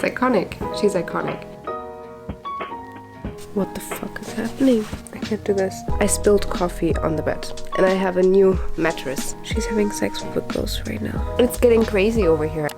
iconic. She's iconic. What the fuck is happening? I can't do this. I spilled coffee on the bed and I have a new mattress. She's having sex with a ghost right now. And it's getting crazy over here.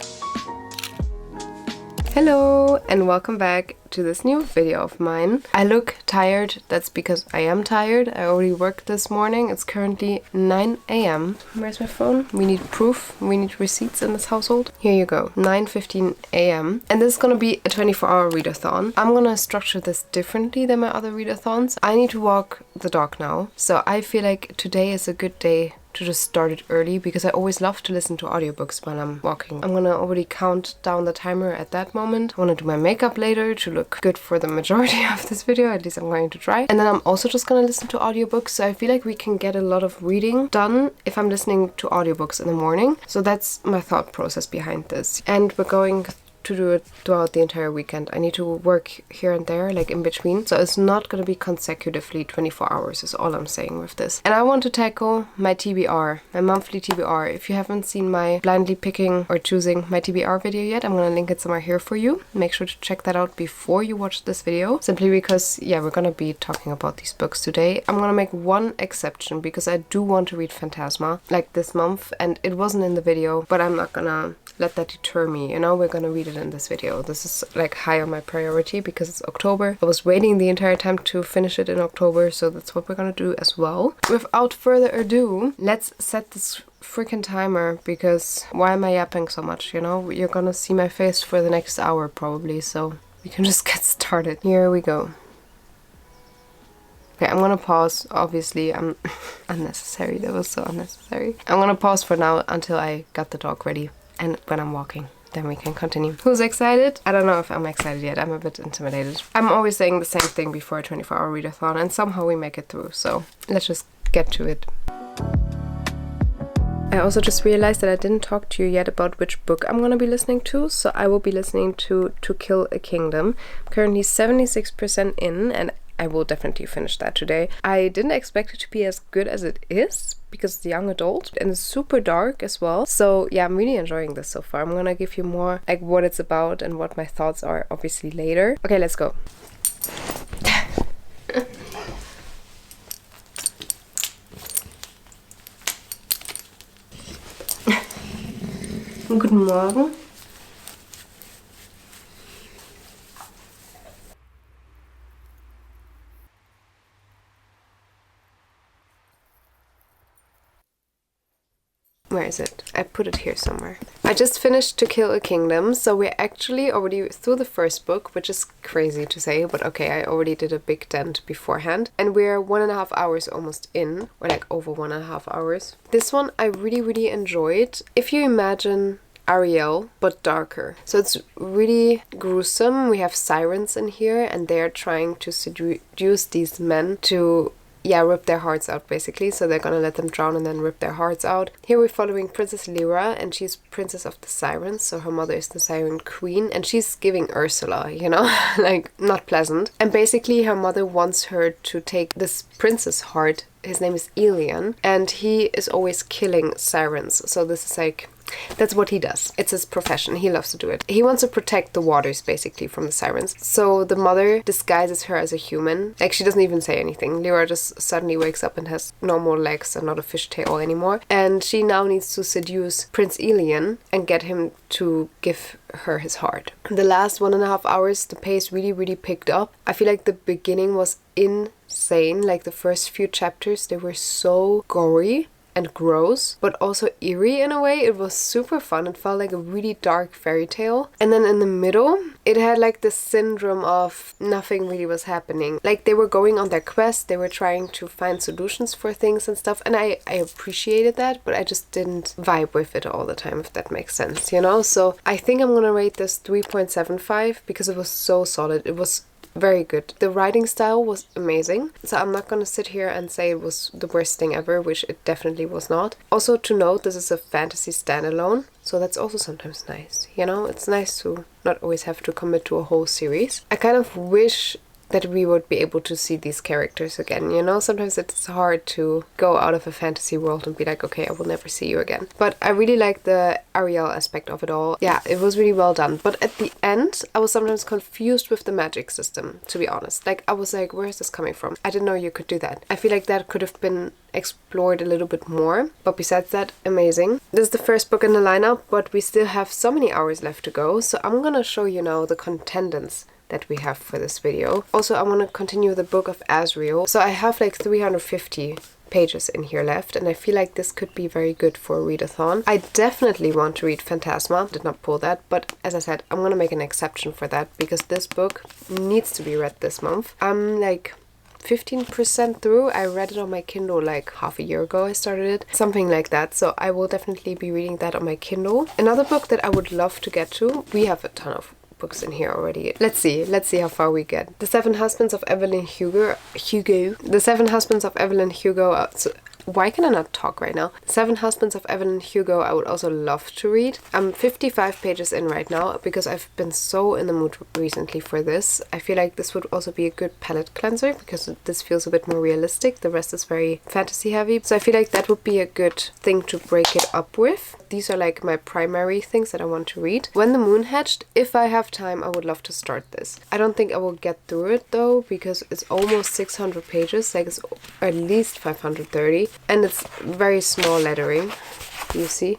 Hello and welcome back to this new video of mine. I look tired. That's because I am tired. I already worked this morning. It's currently 9 a.m. Where's my phone? We need proof. We need receipts in this household. Here you go. 9:15 a.m. And this is gonna be a 24-hour readathon. I'm gonna structure this differently than my other readathons. I need to walk the dog now. So I feel like today is a good day to just start it early because I always love to listen to audiobooks while I'm walking. I'm gonna already count down the timer at that moment. I wanna do my makeup later to look good for the majority of this video, at least I'm going to try. And then I'm also just gonna listen to audiobooks, so I feel like we can get a lot of reading done if I'm listening to audiobooks in the morning. So that's my thought process behind this. And we're going to do it throughout the entire weekend. I need to work here and there, like in between. So it's not going to be consecutively 24 hours is all I'm saying with this. And I want to tackle my TBR, my monthly TBR. If you haven't seen my blindly picking or choosing my TBR video yet, I'm going to link it somewhere here for you. Make sure to check that out before you watch this video. Simply because, yeah, we're going to be talking about these books today. I'm going to make one exception because I do want to read Fantasma like this month. And it wasn't in the video, but I'm not going to let that deter me, you know. We're gonna read it in this video. This is like high on my priority because it's October. I was waiting the entire time to finish it in October, so that's what we're gonna do as well. Without further ado, let's set this freaking timer because why am I yapping so much, you know? You're gonna see my face for the next hour probably, so we can just get started. Here we go. Okay, I'm gonna pause. Obviously, I'm unnecessary. That was so unnecessary. I'm gonna pause for now until I got the dog ready. And when I'm walking, then we can continue. Who's excited? I don't know if I'm excited yet. I'm a bit intimidated. I'm always saying the same thing before a 24-hour readathon, and somehow we make it through. So let's just get to it. I also just realized that I didn't talk to you yet about which book I'm going to be listening to. So I will be listening to Kill a Kingdom. I'm currently 76% in, and I will definitely finish that today. I didn't expect it to be as good as it is because it's young adult and it's super dark as well. So yeah, I'm really enjoying this so far. I'm gonna give you more like what it's about and what my thoughts are obviously later. Okay, let's go. Guten Morgen. Where is it? I put it here somewhere. I just finished To Kill a Kingdom, so we're actually already through the first book, which is crazy to say, but okay, I already did a big dent beforehand. And we're 1.5 hours almost in, or like over 1.5 hours. This one I really, really enjoyed. If you imagine Azrael, but darker. So it's really gruesome. We have sirens in here, and they're trying to seduce these men to rip their hearts out basically. So they're gonna let them drown and then rip their hearts out. Here we're following Princess Lyra, and she's princess of the sirens, so her mother is the siren queen, and she's giving Ursula, you know, like not pleasant. And basically her mother wants her to take this prince's heart. His name is Elian, and he is always killing sirens. So this is like, that's what he does. It's his profession. He loves to do it. He wants to protect the waters, basically, from the sirens. So the mother disguises her as a human. Like, she doesn't even say anything. Lyra just suddenly wakes up and has no more legs and not a fishtail anymore. And she now needs to seduce Prince Elian and get him to give her his heart. The last 1.5 hours, the pace really, really picked up. I feel like the beginning was insane. Like, the first few chapters, they were so gory and gross, but also eerie in a way. It was super fun. It felt like a really dark fairy tale. And then in the middle, it had like this syndrome of nothing really was happening. Like they were going on their quest, they were trying to find solutions for things and stuff, and I appreciated that, but I just didn't vibe with it all the time, if that makes sense, you know? So I think I'm gonna rate this 3.75 because it was so solid. It was very good. The writing style was amazing, so I'm not gonna sit here and say it was the worst thing ever, which it definitely was not. Also to note, this is a fantasy standalone, so that's also sometimes nice, you know? It's nice to not always have to commit to a whole series. I kind of wish that we would be able to see these characters again, you know? Sometimes it's hard to go out of a fantasy world and be like, okay, I will never see you again. But I really like the Ariel aspect of it all. Yeah, it was really well done. But at the end, I was sometimes confused with the magic system, to be honest. Like, I was like, where is this coming from? I didn't know you could do that. I feel like that could have been explored a little bit more. But besides that, amazing. This is the first book in the lineup, but we still have so many hours left to go. So I'm gonna show you now the contendants that we have for this video. Also, I want to continue the book of Azrael. So I have like 350 pages in here left, and I feel like this could be very good for a readathon. I definitely want to read Fantasma. Did not pull that, but as I said, I'm gonna make an exception for that because this book needs to be read this month. I'm like 15% through. I read it on my Kindle like half a year ago. I started it, something like that. So I will definitely be reading that on my Kindle. Another book that I would love to get to, we have a ton of books in here already. Let's see how far we get. The Seven Husbands of Evelyn Hugo. The Seven Husbands of Evelyn Hugo. Why can I not talk right now? Seven Husbands of Evelyn Hugo I would also love to read. I'm 55 pages in right now because I've been so in the mood recently for this. I feel like this would also be a good palette cleanser because this feels a bit more realistic. The rest is very fantasy heavy. So I feel like that would be a good thing to break it up with. These are like my primary things that I want to read. When the Moon Hatched, if I have time, I would love to start this. I don't think I will get through it though because it's almost 600 pages, like it's at least 530. And it's very small lettering, you see?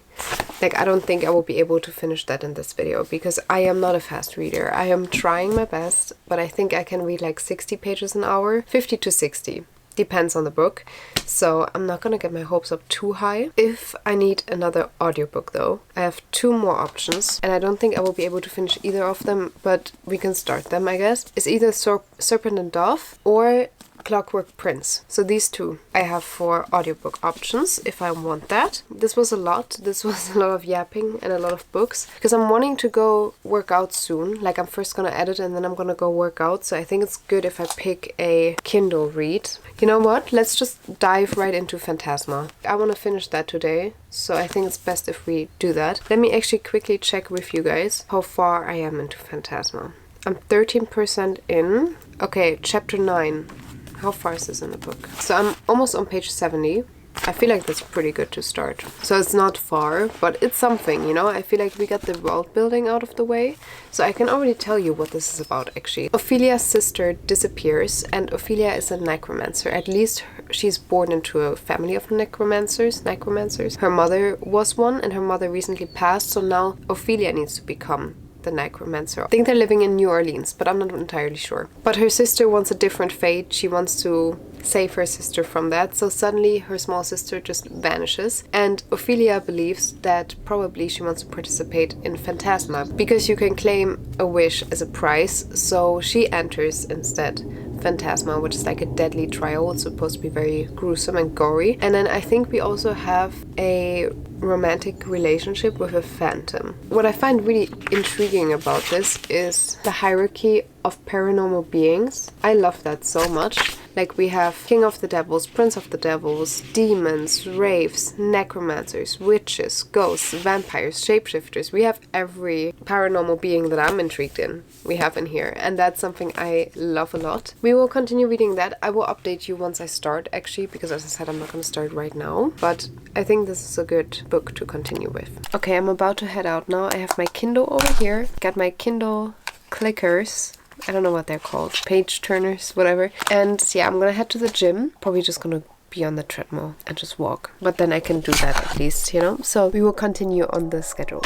Like, I don't think I will be able to finish that in this video because I am not a fast reader. I am trying my best, but I think I can read like 60 pages an hour, 50 to 60. Depends on the book. So I'm not gonna get my hopes up too high. If I need another audiobook though, I have two more options and I don't think I will be able to finish either of them, but we can start them, I guess. It's either Serpent and Dove or Clockwork Prince. So these two I have for audiobook options if I want that. This was a lot. This was a lot of yapping and a lot of books because I'm wanting to go work out soon. Like, I'm first gonna edit and then I'm gonna go work out. So I think it's good if I pick a Kindle read. You know what? Let's just dive right into Fantasma. I want to finish that today. So I think it's best if we do that. Let me actually quickly check with you guys how far I am into Fantasma. I'm 13% in. Okay, chapter 9. How far is this in the book? So I'm almost on page 70. I feel like that's pretty good to start. So it's not far, but it's something, you know? I feel like we got the world building out of the way. So I can already tell you what this is about, actually. Ophelia's sister disappears, and Ophelia is a necromancer. At least she's born into a family of necromancers. Her mother was one, and her mother recently passed, so now Ophelia needs to become the necromancer. I think they're living in New Orleans, but I'm not entirely sure. But her sister wants a different fate. She wants to save her sister from that. So suddenly her small sister just vanishes. And Ophelia believes that probably she wants to participate in Fantasma because you can claim a wish as a prize. So she enters instead Fantasma, which is like a deadly trial. It's supposed to be very gruesome and gory. And then I think we also have a romantic relationship with a phantom. What I find really intriguing about this is the hierarchy of paranormal beings. I love that so much. Like, we have King of the Devils, Prince of the Devils, demons, wraiths, necromancers, witches, ghosts, vampires, shapeshifters. We have every paranormal being that I'm intrigued in. We have in here, and that's something I love a lot. We will continue reading that. I will update you once I start, actually, because as I said, I'm not going to start right now, but I think this is a good book to continue with. Okay, I'm about to head out now. I have my Kindle over here. Got my Kindle clickers. I don't know what they're called. Page turners, whatever. And yeah, I'm gonna head to the gym. Probably just gonna be on the treadmill and just walk. But then I can do that at least, you know? So we will continue on the schedule.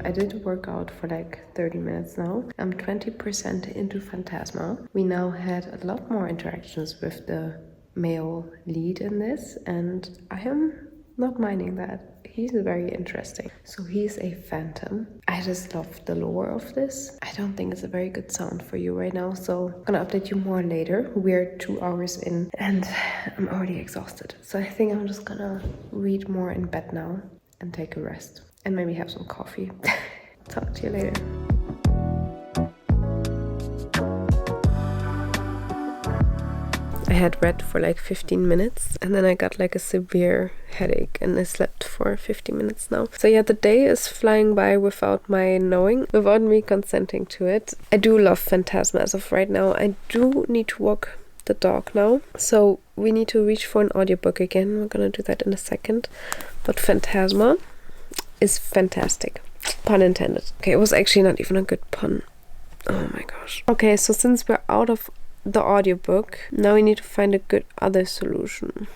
I did work out for like 30 minutes now. I'm 20% into Fantasma. We now had a lot more interactions with the male lead in this, and I am not minding that. He's very interesting. So he's a phantom. I just love the lore of this. I don't think it's a very good sound for you right now, so I'm gonna update you more later. We're 2 hours in and I'm already exhausted. So I think I'm just gonna read more in bed now and take a rest. And maybe have some coffee. Talk to you later. I had read for like 15 minutes and then I got like a severe headache and I slept for 50 minutes now. So yeah, the day is flying by without my knowing, without me consenting to it. I do love Fantasma as of right now. I do need to walk the dog now, so we need to reach for an audiobook again. We're gonna do that in a second. But Fantasma is fantastic. Pun intended. Okay, it was actually not even a good pun. Oh my gosh. Okay, so since we're out of the audiobook, now we need to find a good other solution.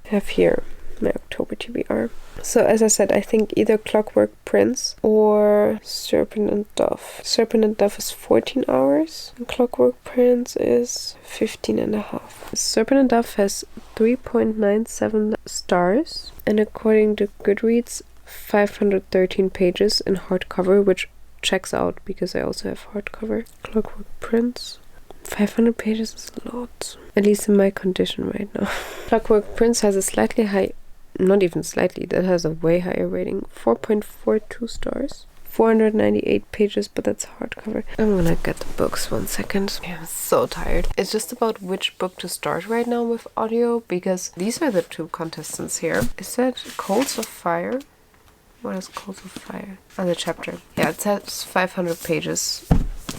I have here my October TBR. So as I said, I think either Clockwork Prince or Serpent and Dove. Serpent and Dove is 14 hours. And Clockwork Prince is 15 and a half. Serpent and Dove has 3.97 stars. And according to Goodreads, 513 pages in hardcover, which checks out because I also have hardcover. Clockwork Prince. 500 pages is a lot. At least in my condition right now. Clockwork Prince has a slightly high, not even slightly, that has a way higher rating. 4.42 stars. 498 pages, but that's hardcover. I'm gonna get the books 1 second. Yeah, I'm so tired. It's just about which book to start right now with audio, because these are the two contestants here. Is that Coals of Fire? What is Coals of Fire? Oh, the chapter. Yeah, it says 500 pages.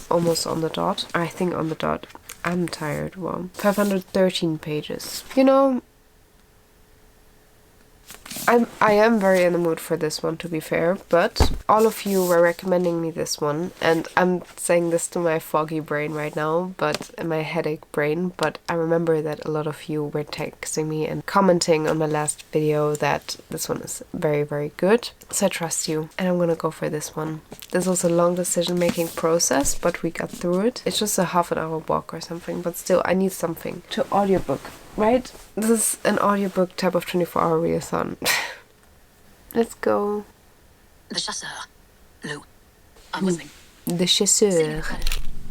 Almost on the dot. I think on the dot. I'm tired. Wow. 513 pages. You know, I am very in the mood for this one, to be fair, but all of you were recommending me this one, and I'm saying this to my foggy brain right now, but my headache brain, but I remember that a lot of you were texting me and commenting on my last video that this one is very, very good. So I trust you, and I'm gonna go for this one. This was a long decision-making process, but we got through it. It's just a half an hour walk or something, but still, I need something to audiobook. Right? This is an audiobook type of 24-hour readathon. Let's go. The chasseur. No. I was The chasseur.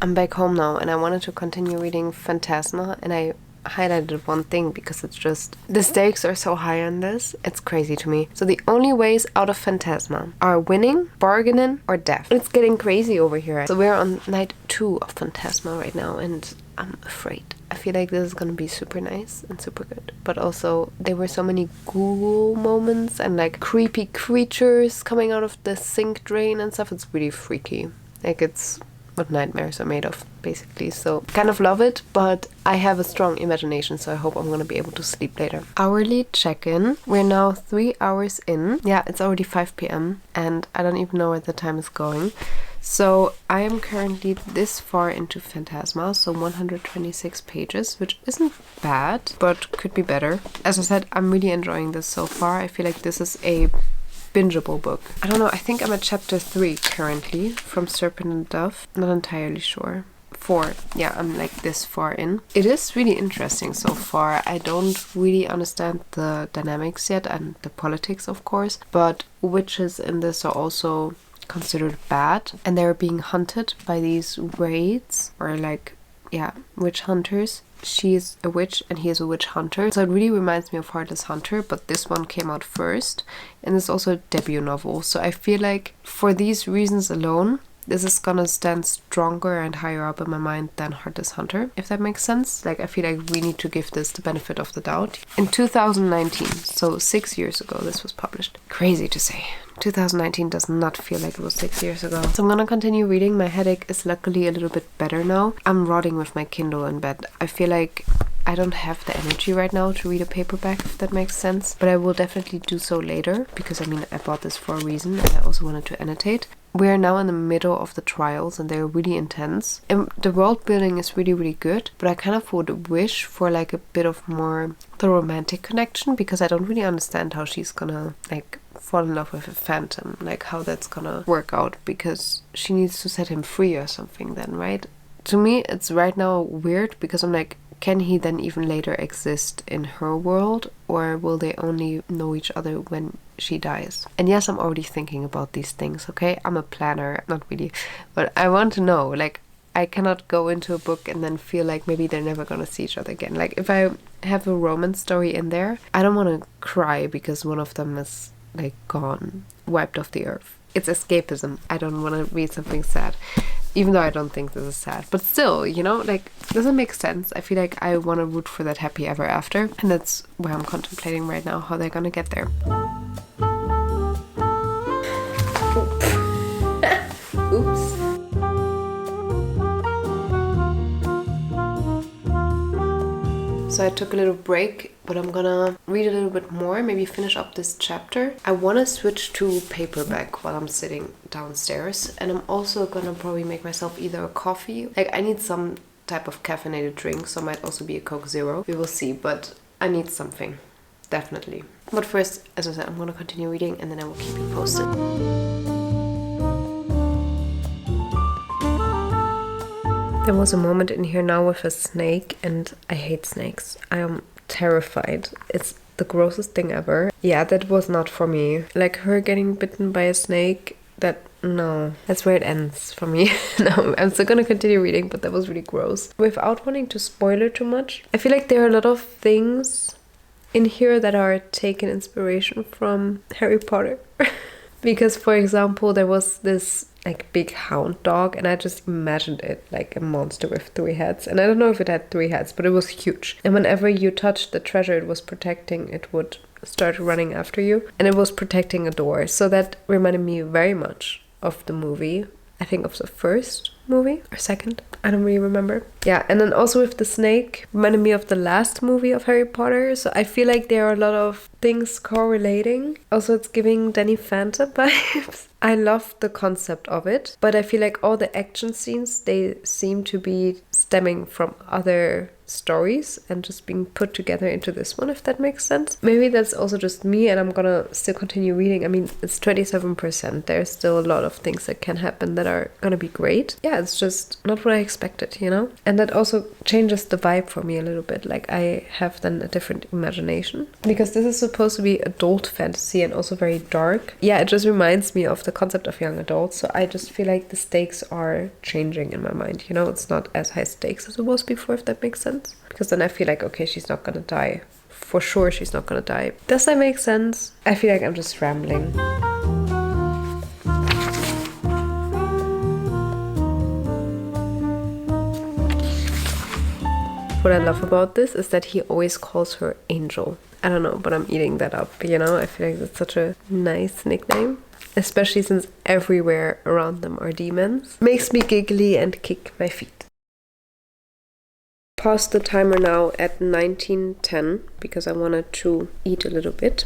I'm back home now and I wanted to continue reading Fantasma, and I highlighted one thing because it's just, the stakes are so high on this. It's crazy to me. So the only ways out of Fantasma are winning, bargaining, or death. It's getting crazy over here. So we're on night 2 of Fantasma right now and I'm afraid. I feel like this is gonna be super nice and super good. But also, there were so many Google moments and like creepy creatures coming out of the sink drain and stuff. It's really freaky. Like, it's what nightmares are made of, basically. So, kind of love it, but I have a strong imagination, so I hope I'm gonna be able to sleep later. Hourly check-in. We're now 3 hours in. Yeah, it's already 5 p.m. and I don't even know where the time is going. So I am currently this far into Fantasma, so 126 pages, which isn't bad, but could be better. As I said, I'm really enjoying this so far. I feel like this is a bingeable book. I don't know, I think I'm at chapter 3 currently from Serpent and Dove. Not entirely sure. 4. Yeah, I'm like this far in. It is really interesting so far. I don't really understand the dynamics yet and the politics, of course, but witches in this are also considered bad, and they're being hunted by these raids, or like, yeah, witch hunters. She is a witch and he is a witch hunter, so it really reminds me of Heartless Hunter, but this one came out first, and it's also a debut novel, so I feel like for these reasons alone this is gonna stand stronger and higher up in my mind than Heartless Hunter, if that makes sense. Like, I feel like we need to give this the benefit of the doubt. In 2019, so 6 years ago, this was published. Crazy to say. 2019 does not feel like it was 6 years ago. So I'm gonna continue reading. My headache is luckily a little bit better now. I'm rotting with my Kindle in bed. I feel like I don't have the energy right now to read a paperback, if that makes sense. But I will definitely do so later, because I mean, I bought this for a reason and I also wanted to annotate. We are now in the middle of the trials and they're really intense. And the world building is really, really good, but I kind of would wish for like a bit of more the romantic connection, because I don't really understand how she's gonna like fall in love with a phantom, like how that's gonna work out, because she needs to set him free or something then, right? To me, it's right now weird, because I'm like, can he then even later exist in her world, or will they only know each other when she dies? And yes, I'm already thinking about these things, okay? I'm a planner, not really, but I want to know, like, I cannot go into a book and then feel like maybe they're never gonna see each other again. Like, if I have a romance story in there, I don't want to cry because one of them is like gone, wiped off the earth. It's escapism. I don't want to read something sad. even though I don't think this is sad. But still, you know, like, doesn't make sense. I feel like I want to root for that happy ever after. And that's where I'm contemplating right now, how they're gonna get there. Oops. So I took a little break, but I'm gonna read a little bit more, maybe finish up this chapter. I want to switch to paperback while I'm sitting downstairs, and I'm also gonna probably make myself either a coffee, like I need some type of caffeinated drink, so it might also be a Coke Zero. We will see, but I need something, definitely. But first, as I said, I'm gonna continue reading and then I will keep you posted. There was a moment in here now with a snake, and I hate snakes. I am terrified. It's the grossest thing ever. Yeah, that was not for me. Like her getting bitten by a snake, no. That's where it ends for me. No, I'm still gonna continue reading, but that was really gross. Without wanting to spoil it too much, I feel like there are a lot of things in here that are taken inspiration from Harry Potter. Because, for example, there was this like big hound dog, and I just imagined it like a monster with 3 heads. And I don't know if it had 3 heads, but it was huge. And whenever you touched the treasure it was protecting, it would start running after you. And it was protecting a door. So that reminded me very much of the movie. I think of the first movie or second. I don't really remember. Yeah, and then also with the snake, reminded me of the last movie of Harry Potter. So I feel like there are a lot of things correlating. Also, it's giving Danny Phantom vibes. I love the concept of it, but I feel like all the action scenes, they seem to be stemming from other stories and just being put together into this one, if that makes sense. Maybe that's also just me, and I'm gonna still continue reading. I mean, it's 27%. There's still a lot of things that can happen that are gonna be great. Yeah, it's just not what I expected, you know? And that also changes the vibe for me a little bit. Like, I have then a different imagination. Because this is supposed to be adult fantasy and also very dark. Yeah, it just reminds me of the concept of young adults. So I just feel like the stakes are changing in my mind, you know? It's not as high stakes as it was before, if that makes sense. Because then I feel like, okay, she's not gonna die. For sure she's not gonna die. Does that make sense? I feel like I'm just rambling. What I love about this is that he always calls her Angel. I don't know, but I'm eating that up, you know? I feel like that's such a nice nickname. Especially since everywhere around them are demons. Makes me giggly and kick my feet. Pause the timer now at 19:10 because I wanted to eat a little bit.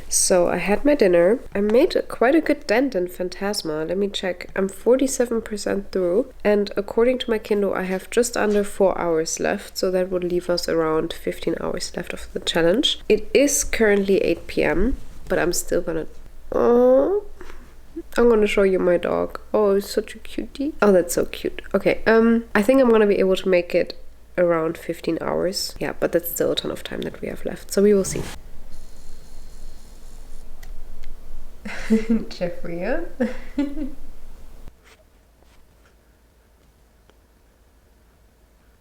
So I had my dinner. I made quite a good dent in Fantasma. Let me check. I'm 47% through, and according to my Kindle I have just under 4 hours left, so that would leave us around 15 hours left of the challenge. It is currently 8 p.m, but I'm still gonna... Oh, I'm gonna show you my dog. Oh, it's such a cutie. Oh, that's so cute. Okay, I think I'm gonna be able to make it around 15 hours. Yeah, but that's still a ton of time that we have left, so we will see. Jeffrey, yeah?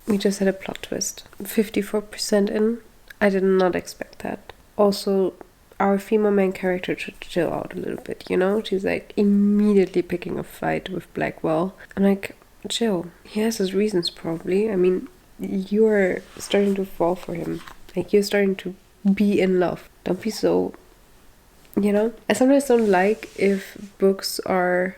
We just had a plot twist. 54% in. I did not expect that. Also, our female main character should chill out a little bit, you know? She's like immediately picking a fight with Blackwell. I'm like, chill. He has his reasons probably. I mean, you're starting to fall for him. Like, you're starting to be in love. Don't be so, you know? I sometimes don't like if books are,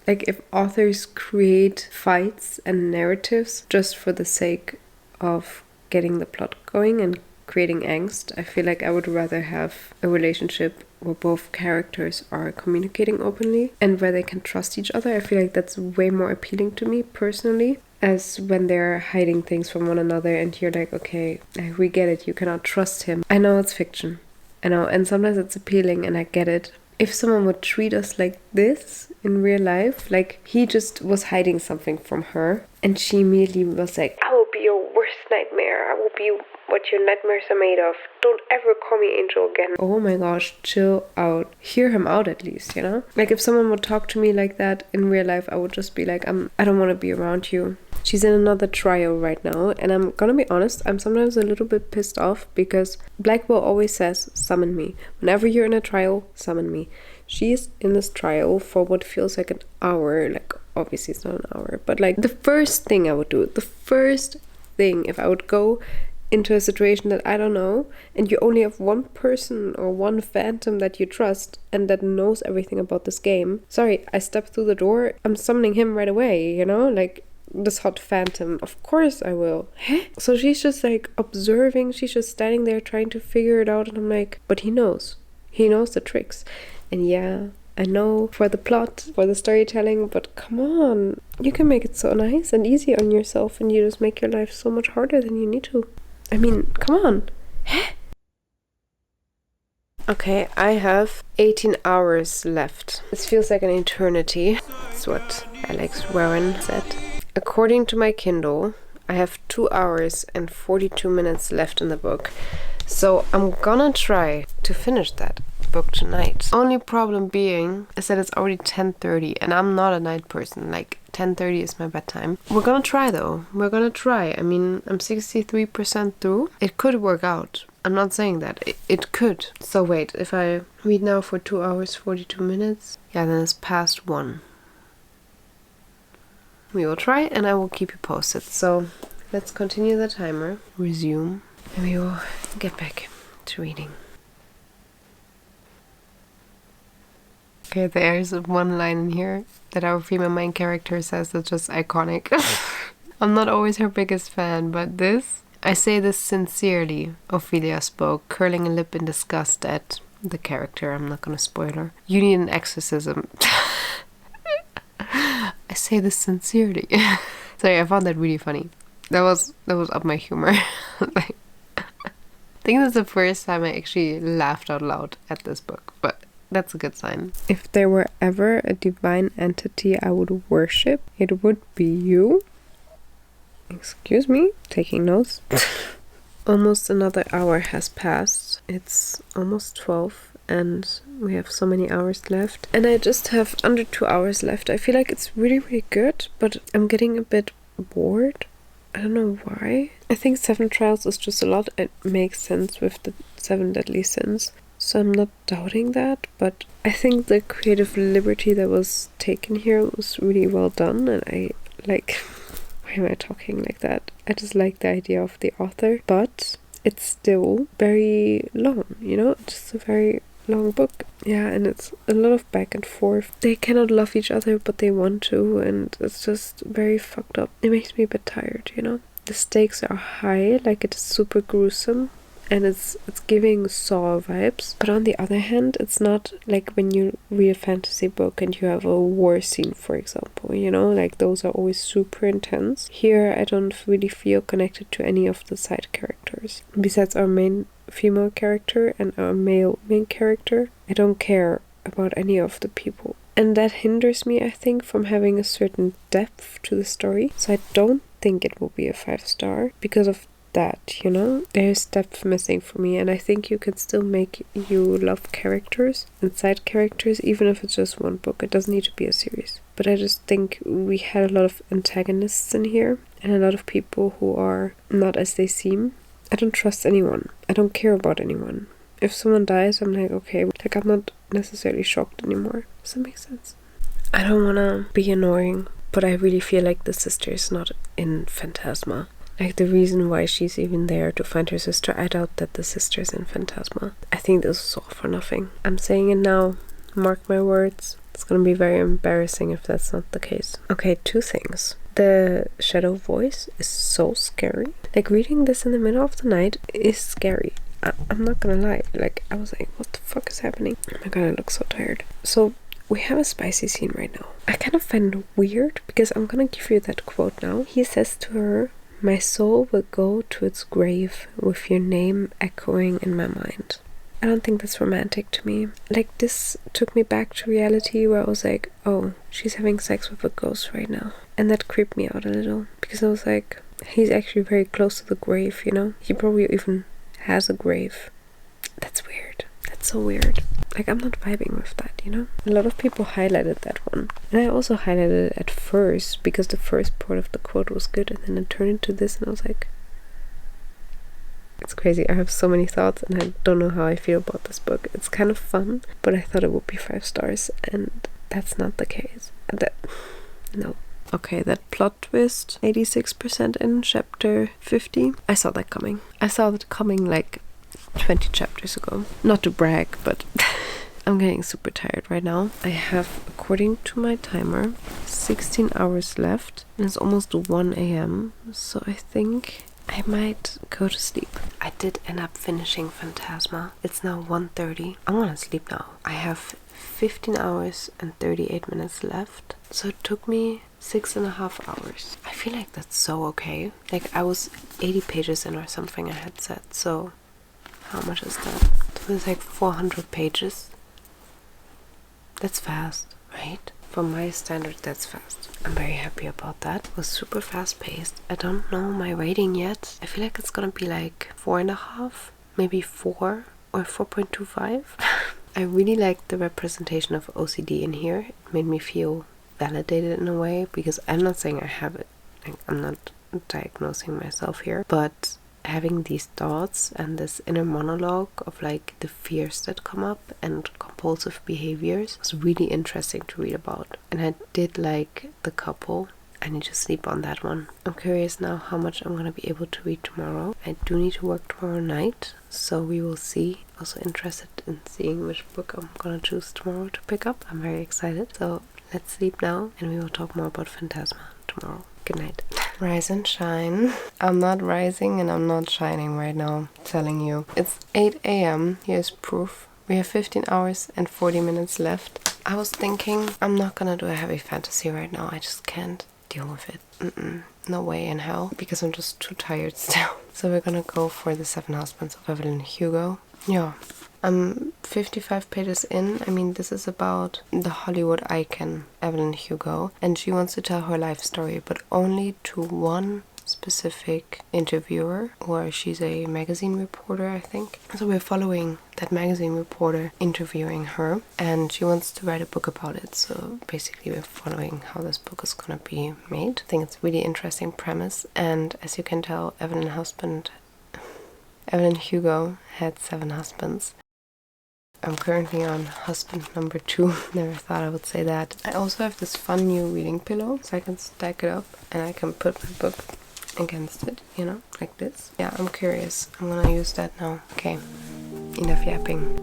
like, if authors create fights and narratives just for the sake of getting the plot going and creating angst. I feel like I would rather have a relationship where both characters are communicating openly and where they can trust each other. I feel like that's way more appealing to me personally, as when they're hiding things from one another and you're like, okay, we get it, you cannot trust him. I know it's fiction, I know, and sometimes it's appealing and I get it. If someone would treat us like this in real life, like he just was hiding something from her and she immediately was like, I will be your worst nightmare, I will be what your nightmares are made of, don't ever call me Angel again. Oh my gosh, chill out. Hear him out at least, you know? Like, if someone would talk to me like that in real life, I would just be like, I don't want to be around you. She's in another trial right now, and I'm gonna be honest, I'm sometimes a little bit pissed off because Blackwell always says, summon me. Whenever you're in a trial, summon me. She's in this trial for what feels like an hour, like obviously it's not an hour, but like the first thing I would do, the first thing, if I would go into a situation that I don't know, and you only have one person or one phantom that you trust and that knows everything about this game. Sorry, I step through the door, I'm summoning him right away, you know, like this hot phantom. Of course I will. So she's just like observing, she's just standing there trying to figure it out, and I'm like, but he knows the tricks. And yeah, I know for the plot, for the storytelling, but come on, you can make it so nice and easy on yourself, and you just make your life so much harder than you need to. I mean, come on. Okay, I have 18 hours left. This feels like an eternity. That's what Alex Warren said. According to my Kindle, I have 2 hours and 42 minutes left in the book. So I'm gonna try to finish that book tonight. Only problem being is that it's already 10:30 and I'm not a night person. Like 10:30 is my bedtime. We're gonna try though. We're gonna try. I mean, I'm 63% through. It could work out. I'm not saying that. It could. So wait, if I read now for 2 hours 42 minutes, yeah, then it's past 1. We will try and I will keep you posted. So let's continue the timer, resume, and we will get back to reading. Okay, there's one line in here that our female main character says that's just iconic. I'm not always her biggest fan, but this... I say this sincerely, Ophelia spoke, curling a lip in disgust at the character. I'm not gonna spoil her. You need an exorcism. I say this sincerely. Sorry, I found that really funny. That was up my humor. Like, I think that's the first time I actually laughed out loud at this book, but that's a good sign. If there were ever a divine entity I would worship, it would be you. Excuse me, taking notes. Almost another hour has passed. It's almost 12 and we have so many hours left. And I just have under 2 hours left. I feel like it's really, really good, but I'm getting a bit bored. I don't know why. I think 7 trials is just a lot. It makes sense with the 7 deadly sins. So I'm not doubting that, but I think the creative liberty that was taken here was really well done, and I like... Why am I talking like that? I just like the idea of the author, but it's still very long, you know? It's just a very long book. Yeah, and it's a lot of back and forth. They cannot love each other, but they want to, and it's just very fucked up. It makes me a bit tired, you know? The stakes are high, like it is super gruesome, and it's giving Saw vibes. But on the other hand, it's not like when you read a fantasy book and you have a war scene, for example, you know, like those are always super intense. Here I don't really feel connected to any of the side characters. Besides our main female character and our male main character, I don't care about any of the people. And that hinders me, I think, from having a certain depth to the story. So I don't think it will be a 5-star because of that, you know? There's depth missing for me, and I think you can still make you love characters and side characters even if it's just one book. It doesn't need to be a series. But I just think we had a lot of antagonists in here and a lot of people who are not as they seem. I don't trust anyone. I don't care about anyone. If someone dies, I'm like, okay, like I'm not necessarily shocked anymore. Does that make sense? I don't wanna be annoying, but I really feel like the sister is not in Fantasma. Like, the reason why she's even there to find her sister, I doubt that the sister's in Fantasma. I think this is all for nothing. I'm saying it now. Mark my words. It's gonna be very embarrassing if that's not the case. Okay, 2 things. The shadow voice is so scary. Like, reading this in the middle of the night is scary. I'm not gonna lie. Like, I was like, what the fuck is happening? Oh my god, I look so tired. So, we have a spicy scene right now. I kind of find it weird because I'm gonna give you that quote now. He says to her, "My soul will go to its grave with your name echoing in my mind." I don't think that's romantic to me. Like, this took me back to reality where I was like, oh, she's having sex with a ghost right now. And that creeped me out a little because I was like, he's actually very close to the grave, you know? He probably even has a grave. That's weird. That's so weird. Like, I'm not vibing with that, you know? A lot of people highlighted that one. And I also highlighted it at first because the first part of the quote was good, and then it turned into this and I was like, it's crazy. I have so many thoughts and I don't know how I feel about this book. It's kind of fun, but I thought it would be 5 stars and that's not the case. No. Okay, that plot twist, 86% in chapter 50. I saw that coming. I saw that coming like 20 chapters ago. Not to brag, but I'm getting super tired right now. I have, according to my timer, 16 hours left, and it's almost 1 a.m. So I think I might go to sleep. I did end up finishing Fantasma. It's now 1:30. I want to sleep now. I have 15 hours and 38 minutes left. So it took me 6.5 hours. I feel like that's so okay. Like I was 80 pages in or something I had said. So how much is that? So it's like 400 pages. That's fast, right? For my standards, that's fast. I'm very happy about that. It was super fast paced. I don't know my rating yet. I feel like it's gonna be like 4.5, maybe 4 or 4.25. I really liked the representation of OCD in here. It made me feel validated in a way, because I'm not saying I have it. Like, I'm not diagnosing myself here, but having these thoughts and this inner monologue of like the fears that come up and compulsive behaviors was really interesting to read about. And I did like the couple. I need to sleep on that one. I'm curious now how much I'm gonna be able to read tomorrow. I do need to work tomorrow night, so we will see. Also interested in seeing which book I'm gonna choose tomorrow to pick up. I'm very excited. So let's sleep now, and we will talk more about Fantasma tomorrow. Good night. Rise and shine. I'm not rising and I'm not shining right now. I'm telling you. It's 8 a.m. Here's proof. We have 15 hours and 40 minutes left. I was thinking I'm not gonna do a heavy fantasy right now. I just can't deal with it. No way in hell. Because I'm just too tired still. So we're gonna go for The Seven Husbands of Evelyn Hugo. Yeah. I'm 55 pages in. I mean, this is about the Hollywood icon, Evelyn Hugo, and she wants to tell her life story, but only to one specific interviewer, or she's a magazine reporter, I think. So we're following that magazine reporter interviewing her, and she wants to write a book about it. So basically we're following how this book is gonna be made. I think it's a really interesting premise, and as you can tell, Evelyn Hugo had 7 husbands. I'm currently on husband number 2. Never thought I would say that. I also have this fun new reading pillow, so I can stack it up and I can put my book against it, you know, like this. Yeah, I'm curious. I'm gonna use that now. Okay, enough yapping.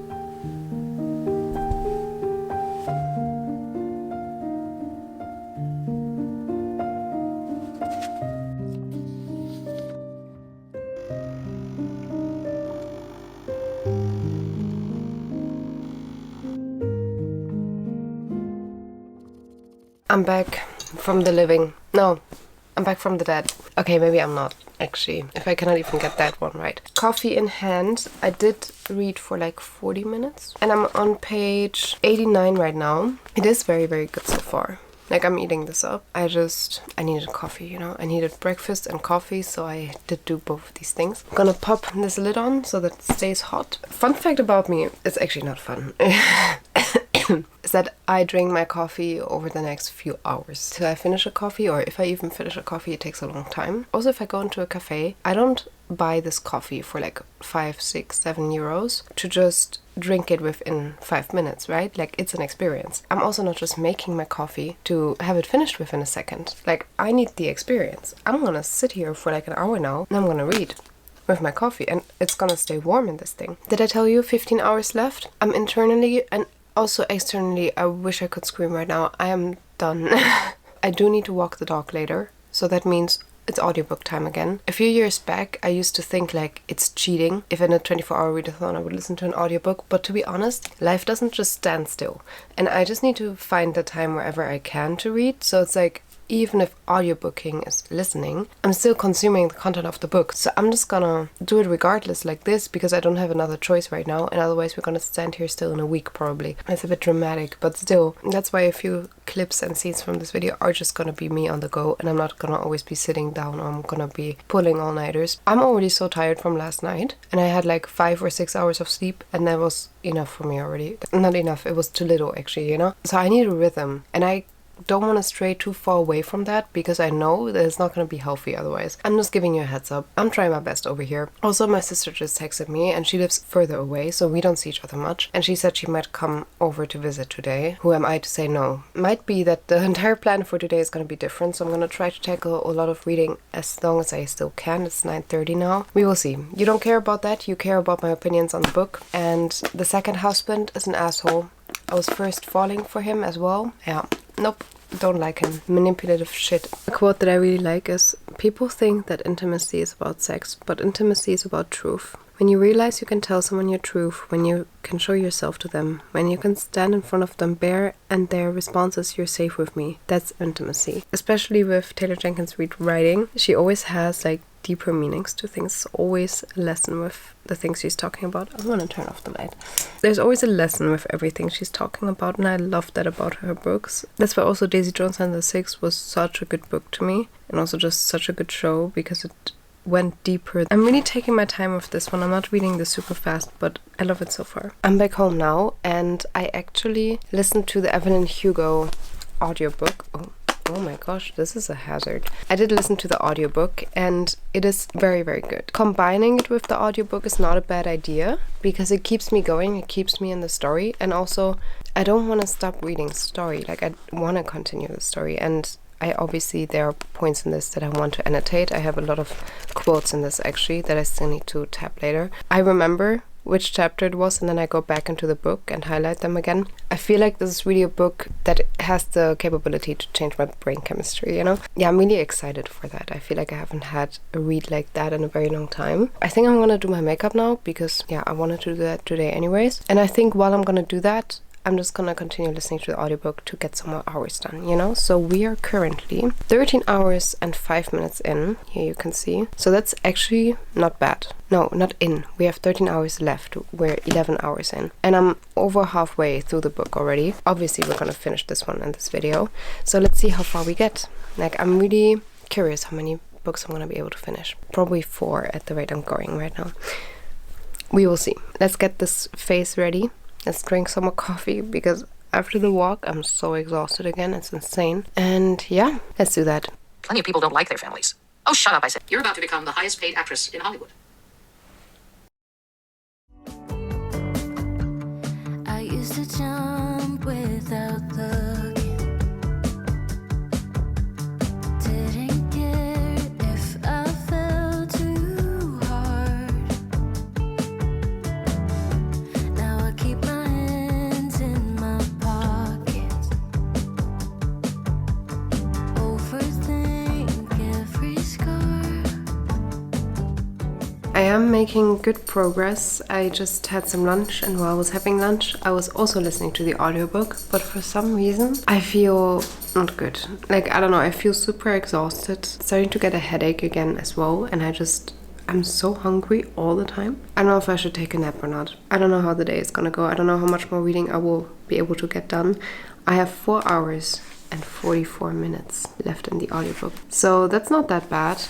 I'm back from the living. No, I'm back from the dead. Okay, maybe I'm not, actually, if I cannot even get that one right. Coffee in hand. I did read for like 40 minutes. And I'm on page 89 right now. It is very, very good so far. Like, I'm eating this up. I needed coffee, you know. I needed breakfast and coffee, so I did do both of these things. I'm gonna pop this lid on so that it stays hot. Fun fact about me, it's actually not fun. Is that I drink my coffee over the next few hours till I finish a coffee, or if I even finish a coffee, it takes a long time. Also, if I go into a cafe, I don't buy this coffee for like 5, 6, 7 euros to just drink it within 5 minutes, right? Like, it's an experience. I'm also not just making my coffee to have it finished within a second. Like, I need the experience. I'm gonna sit here for like an hour now and I'm gonna read with my coffee, and it's gonna stay warm in this thing. Did I tell you 15 hours left? I'm internally and also externally, I wish I could scream right now. I am done. I do need to walk the dog later, so that means it's audiobook time again. A few years back, I used to think like it's cheating if in a 24-hour readathon I would listen to an audiobook, but to be honest, life doesn't just stand still. And I just need to find the time wherever I can to read, so it's like, even if audiobooking is listening, I'm still consuming the content of the book. So I'm just gonna do it regardless like this, because I don't have another choice right now, and otherwise we're gonna stand here still in a week probably. It's a bit dramatic, but still, that's why a few clips and scenes from this video are just gonna be me on the go, and I'm not gonna always be sitting down, or I'm gonna be pulling all-nighters. I'm already so tired from last night, and I had like 5 or 6 hours of sleep, and that was enough for me already. Not enough, it was too little actually, you know? So I need a rhythm, and I don't want to stray too far away from that because I know that it's not going to be healthy otherwise. I'm just giving you a heads up. I'm trying my best over here. Also, my sister just texted me and she lives further away, so we don't see each other much. And she said she might come over to visit today. Who am I to say no? Might be that the entire plan for today is going to be different, so I'm going to try to tackle a lot of reading as long as I still can. It's 9:30 now. We will see. You don't care about that. You care about my opinions on the book. And the second husband is an asshole. I was first falling for him as well. Yeah. Nope. Don't like him. Manipulative shit. A quote that I really like is, people think that intimacy is about sex, but intimacy is about truth. When you realize you can tell someone your truth, when you can show yourself to them, when you can stand in front of them bare and their response is "you're safe with me," that's intimacy. Especially with Taylor Jenkins Reid writing, she always has like deeper meanings to things. Always a lesson with the things she's talking about. I'm gonna turn off the light. There's always a lesson with everything she's talking about, and I love that about her books. That's why also Daisy Jones and the Six was such a good book to me, and also just such a good show because it went deeper. I'm really taking my time with this one. I'm not reading this super fast, but I love it so far. I'm back home now, and I actually listened to the Evelyn Hugo audiobook. Oh my gosh, this is a hazard. I did listen to the audiobook and it is very, very good. Combining it with the audiobook is not a bad idea because it keeps me going, it keeps me in the story, and also I don't want to stop reading story. Like, I want to continue the story, and I obviously, there are points in this that I want to annotate. I have a lot of quotes in this actually that I still need to tap later. I remember which chapter it was and then I go back into the book and highlight them again. I feel like this is really a book that has the capability to change my brain chemistry, you know? Yeah, I'm really excited for that. I feel like I haven't had a read like that in a very long time. I think I'm gonna do my makeup now because, yeah, I wanted to do that today anyways. And I think while I'm gonna do that, I'm just gonna continue listening to the audiobook to get some more hours done, you know? So we are currently 13 hours and 5 minutes in. Here you can see. So that's actually not bad. No, not in. We have 13 hours left. We're 11 hours in. And I'm over halfway through the book already. Obviously, we're gonna finish this one in this video. So let's see how far we get. Like, I'm really curious how many books I'm gonna be able to finish. Probably 4 at the rate I'm going right now. We will see. Let's get this face ready. Let's drink some more coffee because after the walk, I'm so exhausted again. It's insane. And yeah, let's do that. Plenty of people don't like their families. Oh, shut up, I said. You're about to become the highest paid actress in Hollywood. I used to jump without looking. Didn't care if I fell too hard. Now I keep my hands in my pockets. Overthink every scar. I am making good progress. I just had some lunch, and while I was having lunch, I was also listening to the audiobook, but for some reason, I feel not good. Like, I don't know, I feel super exhausted. Starting to get a headache again as well, and I'm so hungry all the time. I don't know if I should take a nap or not. I don't know how the day is gonna go. I don't know how much more reading I will be able to get done. I have 4 hours and 44 minutes left in the audiobook. So that's not that bad.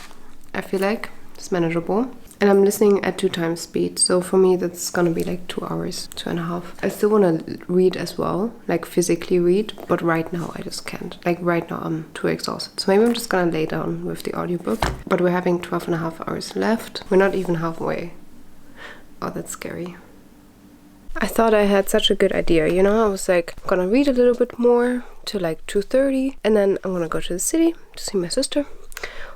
I feel like it's manageable. And I'm listening at 2 times speed, so for me that's gonna be like 2 hours, 2.5. I still wanna read as well, like physically read, but right now I just can't. Like right now I'm too exhausted. So maybe I'm just gonna lay down with the audiobook. But we're having 12.5 hours left. We're not even halfway. Oh, that's scary. I thought I had such a good idea, you know? I was like, I'm gonna read a little bit more to like 2:30, and then I'm gonna go to the city to see my sister.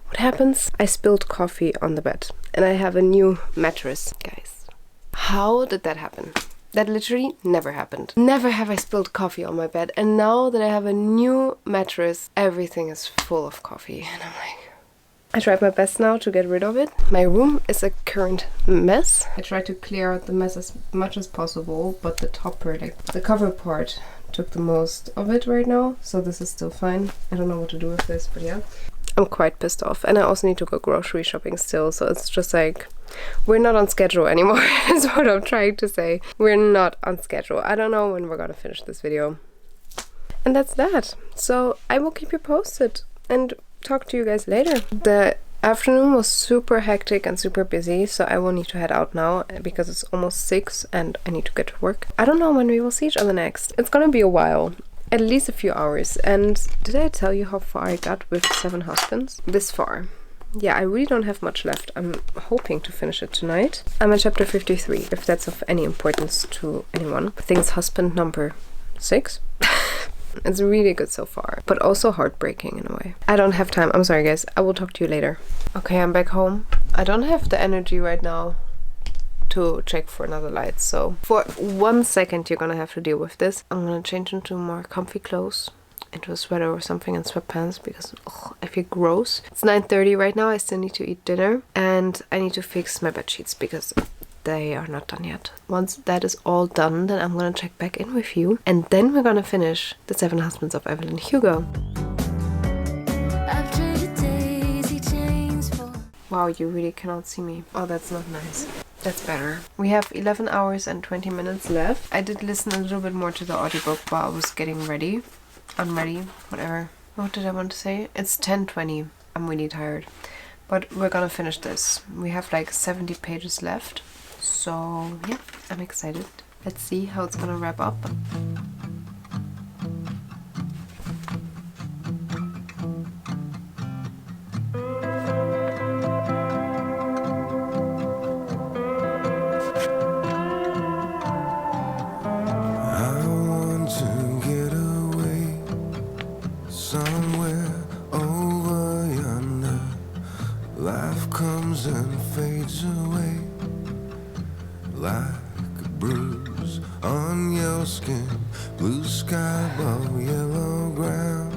What happens? I spilled coffee on the bed and I have a new mattress, guys. How did that happen? That literally never happened. Never have I spilled coffee on my bed, and now that I have a new mattress, everything is full of coffee, and I'm like, I tried my best now to get rid of it. My room is a current mess. I tried to clear out the mess as much as possible, but the topper, like the cover part, took the most of it right now, so this is still fine. I don't know what to do with this, but yeah. I'm quite pissed off, and I also need to go grocery shopping still, so it's just like, we're not on schedule anymore, is what I'm trying to say. We're not on schedule. I don't know when we're gonna finish this video. And that's that. So I will keep you posted and talk to you guys later. The afternoon was super hectic and super busy, so I will need to head out now because it's almost 6 and I need to get to work. I don't know when we will see each other next. It's gonna be a while. at least a few hours. And did I tell you how far I got with 7 Husbands? This far. Yeah, I really don't have much left. I'm hoping to finish it tonight. I'm at chapter 53, if that's of any importance to anyone. I think it's husband number 6. It's really good so far, but also heartbreaking in a way. I don't have time. I'm sorry, guys. I will talk to you later. Okay, I'm back home. I don't have the energy right now to check for another light, so for 1 second you're gonna have to deal with this. I'm gonna change into more comfy clothes, into a sweater or something, and sweatpants, because I feel gross. It's 9:30 right now. I still need to eat dinner, and I need to fix my bed sheets because they are not done yet. Once that is all done, then I'm gonna check back in with you, and then we're gonna finish the 7 Husbands of Evelyn Hugo. I've traded daisy chains for Wow, you really cannot see me. Oh, that's not nice. That's better. We have 11 hours and 20 minutes left. I did listen a little bit more to the audiobook while I was getting ready. Unready, whatever. What did I want to say? It's 10:20. I'm really tired. But we're gonna finish this. We have like 70 pages left. So, yeah, I'm excited. Let's see how it's gonna wrap up. I want to get away somewhere over yonder. Life comes and fades away like a bruise on your skin. Blue sky above yellow ground.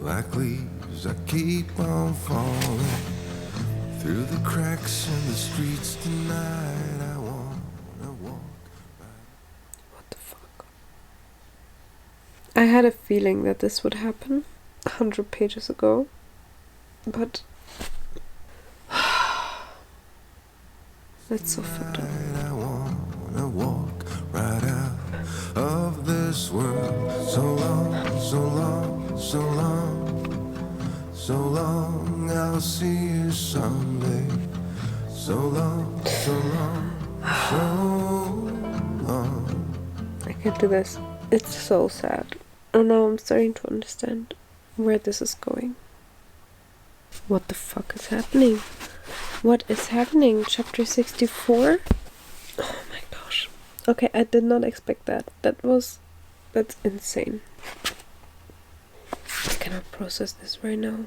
Like leaves I keep on falling through the cracks in the streets tonight. I wanna walk. What the fuck? I had a feeling that this would happen 100 pages ago, but that's so fucked up. I wanna walk right out of this world. So long, so long, so long, so long. I'll see you someday. So long, so long, so long. I can't do this. It's so sad. And now I'm starting to understand where this is going. What the fuck is happening? What is happening? Chapter 64? Oh my gosh. Okay, I did not expect that. That's insane. I cannot process this right now.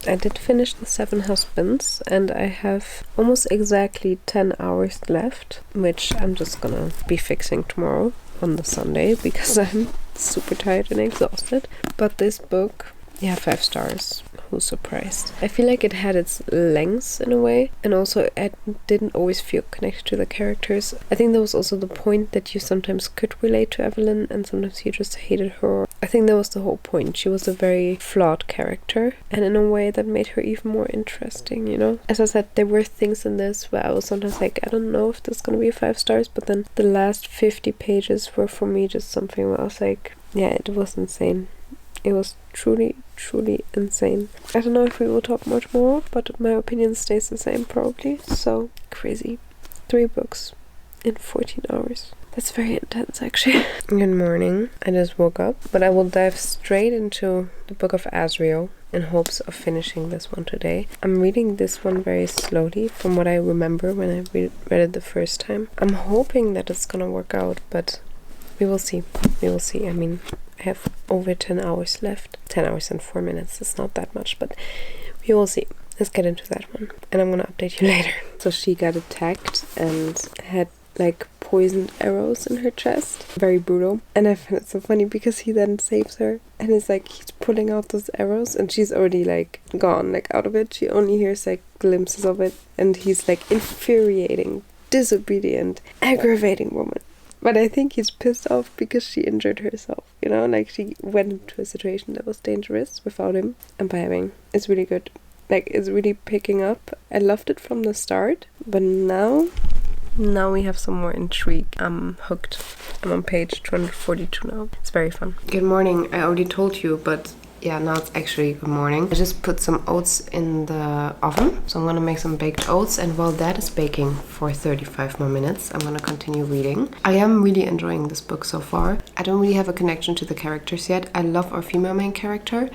I did finish the 7 Husbands, and I have almost exactly 10 hours left, which I'm just gonna be fixing tomorrow on the Sunday because I'm super tired and exhausted. But this book, yeah, 5 stars. Who's surprised? I feel like it had its lengths in a way, and also I didn't always feel connected to the characters. I think that was also the point, that you sometimes could relate to Evelyn and sometimes you just hated her. I think that was the whole point. She was a very flawed character, and in a way that made her even more interesting, you know? As I said, there were things in this where I was sometimes like, I don't know if this is gonna be 5 stars, but then the last 50 pages were for me just something where I was like, yeah, it was insane. It was truly, truly insane. I don't know if we will talk much more, but my opinion stays the same probably. So crazy. 3 books in 14 hours. That's very intense, actually. Good morning. I just woke up, but I will dive straight into the book of Azrael in hopes of finishing this one today. I'm reading this one very slowly from what I remember when I read it the first time. I'm hoping that it's gonna work out, but we will see. We will see. I mean, I have over 10 hours left. 10 hours and 4 minutes. It's not that much, but we will see. Let's get into that one. And I'm gonna update you later. So she got attacked and had like poisoned arrows in her chest. Very brutal. And I find it so funny because he then saves her. And it's like he's pulling out those arrows and she's already like gone, like out of it. She only hears like glimpses of it. And he's like infuriating, disobedient, aggravating woman. But I think he's pissed off because she injured herself, you know? Like, she went into a situation that was dangerous without him. And by having, it's really good. Like, it's really picking up. I loved it from the start. But now we have some more intrigue. I'm hooked. I'm on page 242 now. It's very fun. Good morning. I already told you, but Yeah, now it's actually good morning. I just put some oats in the oven. So I'm gonna make some baked oats, and while that is baking for 35 more minutes, I'm gonna continue reading. I am really enjoying this book so far. I don't really have a connection to the characters yet. I love our female main character,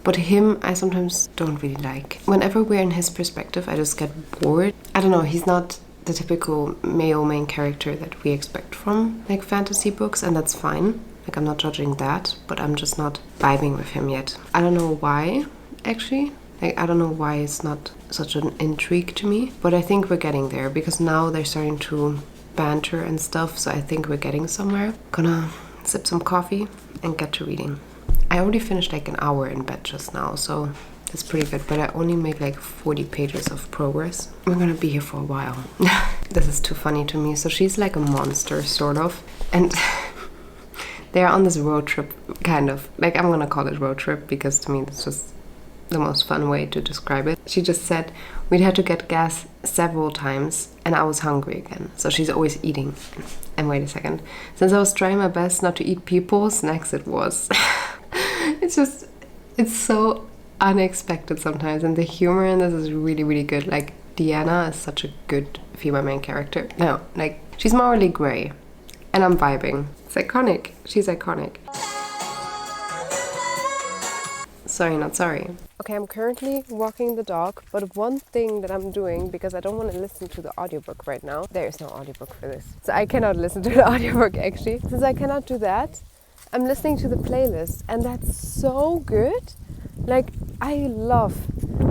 but him I sometimes don't really like. Whenever we're in his perspective, I just get bored. I don't know, he's not the typical male main character that we expect from like fantasy books, and that's fine. Like, I'm not judging that, but I'm just not vibing with him yet. I don't know why, actually. Like, I don't know why it's not such an intrigue to me, but I think we're getting there because now they're starting to banter and stuff, so I think we're getting somewhere. Gonna sip some coffee and get to reading. I already finished like an hour in bed just now, so that's pretty good, but I only made like 40 pages of progress. We're gonna be here for a while. This is too funny to me. So she's like a monster, sort of, and they're on this road trip, kind of. Like, I'm gonna call it road trip because to me it's just the most fun way to describe it. She just said we'd had to get gas several times and I was hungry again. So she's always eating. And wait a second. Since I was trying my best not to eat people, snacks it was. It's so unexpected sometimes, and the humor in this is really, really good. Like, Deanna is such a good female main character. No, like, she's morally grey, and I'm vibing. It's iconic. She's iconic. Sorry, not sorry. Okay, I'm currently walking the dog, but one thing that I'm doing, because I don't want to listen to the audiobook right now, there is no audiobook for this, so I cannot listen to the audiobook actually. Since I cannot do that, I'm listening to the playlist, and that's so good. Like, I love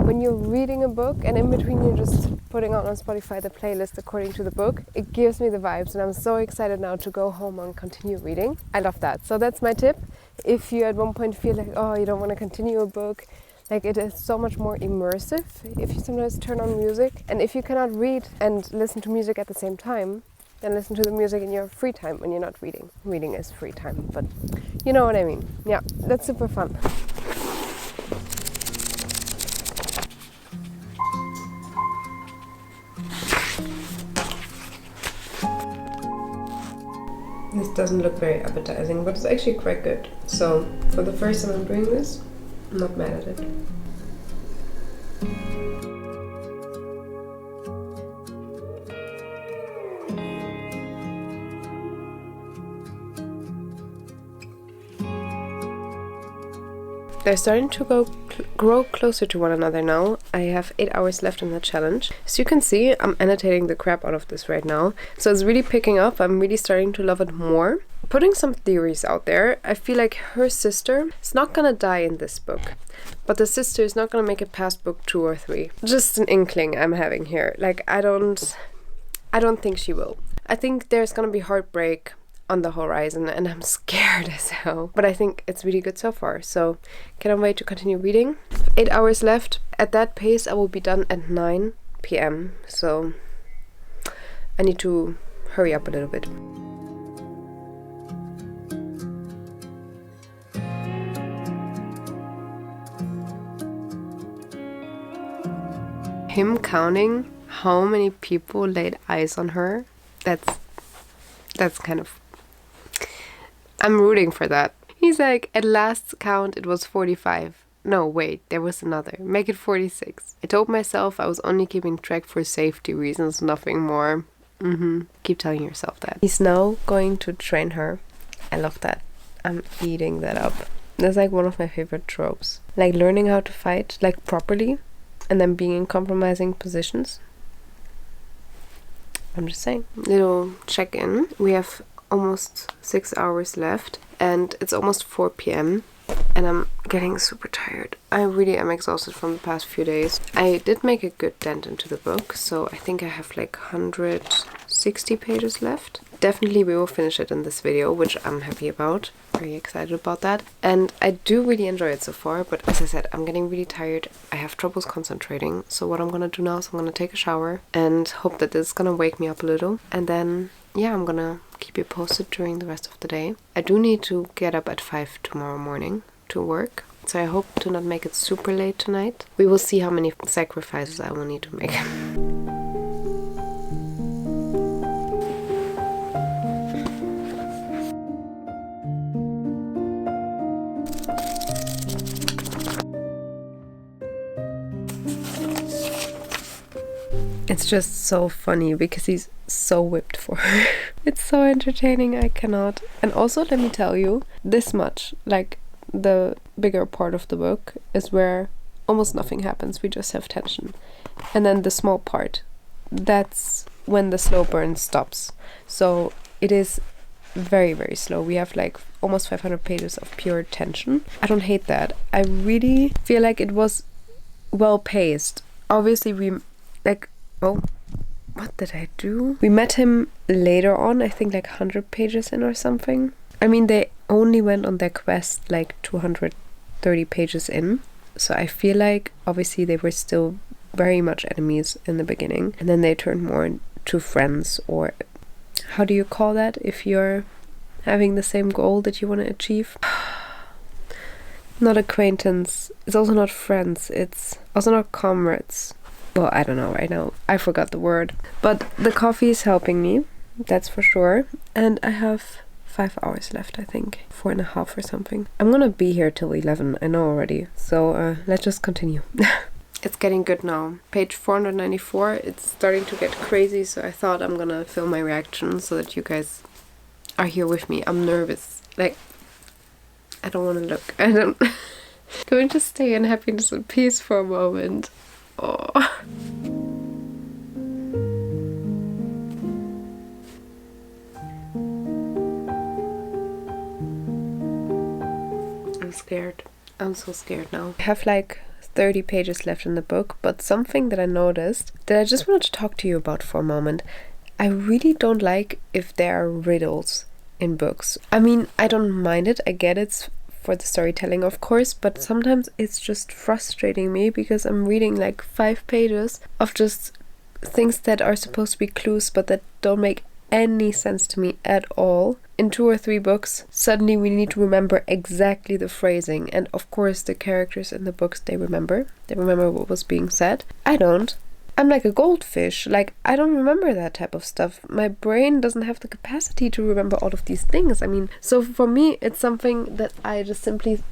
when you're reading a book and in between you're just putting on Spotify the playlist according to the book. It gives me the vibes, and I'm so excited now to go home and continue reading. I love that. So that's my tip. If you at one point feel like, oh, you don't want to continue a book, like, it is so much more immersive if you sometimes turn on music. And if you cannot read and listen to music at the same time, then listen to the music in your free time when you're not reading. Reading is free time, but you know what I mean. Yeah, that's super fun. This doesn't look very appetizing, but it's actually quite good. So, for the first time I'm doing this, I'm not mad at it. They're starting to grow closer to one another now. I have 8 hours left in the challenge. As you can see, I'm annotating the crap out of this right now. So it's really picking up. I'm really starting to love it more. Putting some theories out there, I feel like her sister is not gonna die in this book. But the sister is not gonna make it past book 2 or 3. Just an inkling I'm having here. Like, I don't think she will. I think there's gonna be heartbreak on the horizon, and I'm scared as hell. But I think it's really good so far, so cannot wait to continue reading. 8 hours left. At that pace, I will be done at 9 p.m. So I need to hurry up a little bit. Him counting how many people laid eyes on her, that's kind of... I'm rooting for that. He's like, at last count, it was 45. No, wait, there was another. Make it 46. I told myself I was only keeping track for safety reasons, nothing more. Keep telling yourself that. He's now going to train her. I love that. I'm eating that up. That's like one of my favorite tropes. Like learning how to fight, like properly, and then being in compromising positions. I'm just saying. Little check-in. We have almost 6 hours left, and it's almost 4 p.m. and I'm getting super tired. I really am exhausted from the past few days. I did make a good dent into the book, so I think I have like 160 pages left. Definitely we will finish it in this video, which I'm happy about. Very excited about that. And I do really enjoy it so far, but as I said, I'm getting really tired. I have troubles concentrating. So what I'm gonna do now is I'm gonna take a shower and hope that this is gonna wake me up a little. And then, yeah, I'm gonna keep you posted during the rest of the day. I do need to get up at 5 tomorrow morning to work. So I hope to not make it super late tonight. We will see how many sacrifices I will need to make. It's just so funny because he's so whipped for her. It's so entertaining, I cannot. And also, let me tell you, this much, like the bigger part of the book is where almost nothing happens, we just have tension. And then the small part, that's when the slow burn stops. So it is very, very slow. We have like almost 500 pages of pure tension. I don't hate that. I really feel like it was well paced. Obviously we like, oh, what did I do? We met him later on, I think like 100 pages in or something. I mean, they only went on their quest like 230 pages in. So I feel like obviously they were still very much enemies in the beginning. And then they turned more into friends, or how do you call that if you're having the same goal that you want to achieve? Not acquaintance. It's also not friends. It's also not comrades. Well, I don't know right now. I forgot the word. But the coffee is helping me. That's for sure. And I have 5 hours left, I think. 4.5 or something. I'm gonna be here till 11. I know already. So let's just continue. It's getting good now. Page 494. It's starting to get crazy. So I thought I'm gonna film my reaction so that you guys are here with me. I'm nervous. Like, I don't want to look. I don't. Can we just stay in happiness and peace for a moment? Oh. I'm scared. I'm so scared now. I have like 30 pages left in the book, but something that I noticed that I just wanted to talk to you about for a moment. I really don't like if there are riddles in books. I mean, I don't mind it. I get it's for the storytelling, of course, but sometimes it's just frustrating me because I'm reading like 5 pages of just things that are supposed to be clues but that don't make any sense to me at all. In 2 or 3 books, suddenly we need to remember exactly the phrasing, and of course the characters in the books, they remember what was being said. I don't. I'm like a goldfish. Like, I don't remember that type of stuff. My brain doesn't have the capacity to remember all of these things. I mean, so for me, it's something that I just simply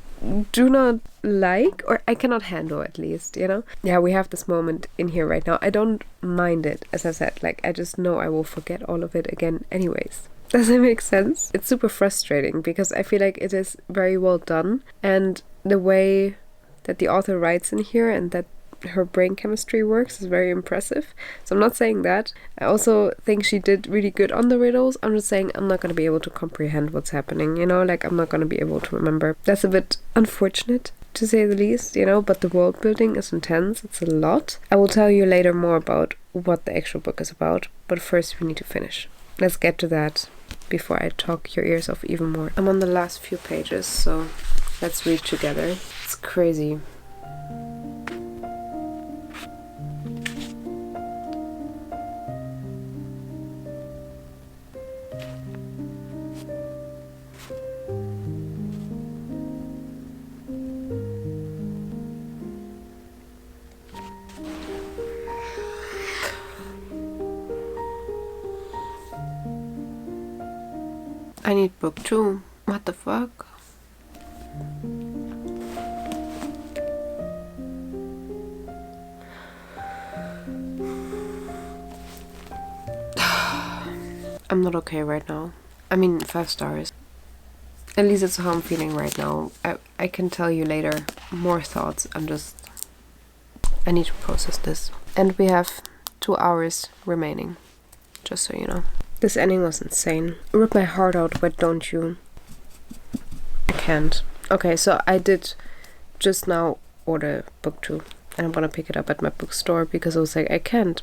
do not like, or I cannot handle, at least, you know? Yeah, we have this moment in here right now. I don't mind it, as I said. Like, I just know I will forget all of it again anyways. Does it make sense? It's super frustrating because I feel like it is very well done, and the way that the author writes in here and that her brain chemistry works is very impressive. So I'm not saying that. I also think she did really good on the riddles. I'm just saying I'm not going to be able to comprehend what's happening, you know, like I'm not going to be able to remember. That's a bit unfortunate, to say the least, you know, but the world building is intense. It's a lot. I will tell you later more about what the actual book is about, but first we need to finish. Let's get to that before I talk your ears off even more. I'm on the last few pages, so let's read together. It's crazy. I need book 2. What the fuck? I'm not okay right now. I mean, 5 stars. At least it's how I'm feeling right now. I can tell you later more thoughts. I need to process this. And we have 2 hours remaining, just so you know. This ending was insane. Rip my heart out, why don't you? I can't. Okay, so I did just now order book 2. And I'm gonna pick it up at my bookstore because I was like, I can't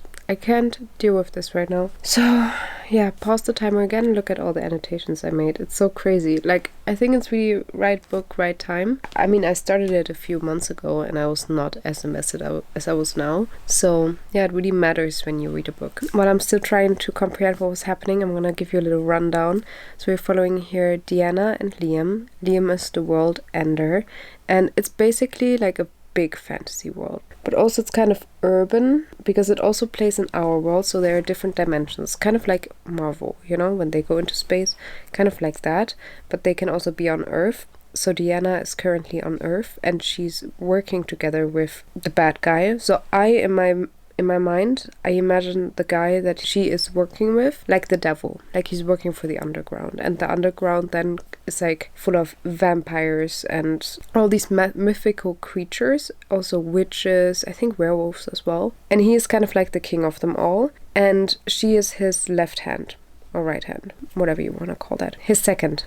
deal with this right now. So yeah, pause the timer again and look at all the annotations I made. It's so crazy. Like, I think it's really right book, right time. I mean, I started it a few months ago and I was not as invested as I was now. So yeah, it really matters when you read a book. While I'm still trying to comprehend what was happening, I'm gonna give you a little rundown. So we're following here Deanna and Liam. Liam is the world ender, and it's basically like a big fantasy world, but also it's kind of urban because it also plays in our world, so there are different dimensions, kind of like Marvel, you know, when they go into space, kind of like that, but they can also be on Earth. So Deanna is currently on Earth and she's working together with the bad guy. So I, in my in my mind, I imagine the guy that she is working with like the devil, like he's working for the underground, and the underground then is like full of vampires and all these mythical creatures, also witches, I think werewolves as well, and he is kind of like the king of them all, and she is his left hand or right hand, whatever you want to call that, his second.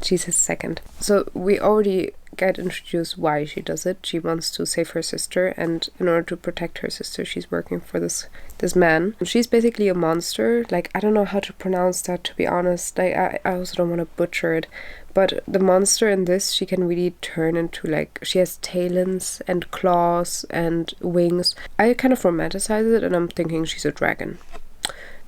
She's his second. So we already get introduced why she does it. She wants to save her sister, and in order to protect her sister, she's working for this man. She's basically a monster. Like, I don't know how to pronounce that, to be honest. I also don't want to butcher it. But the monster in this, she can really turn into, like, she has talons and claws and wings. I kind of romanticize it, and I'm thinking she's a dragon.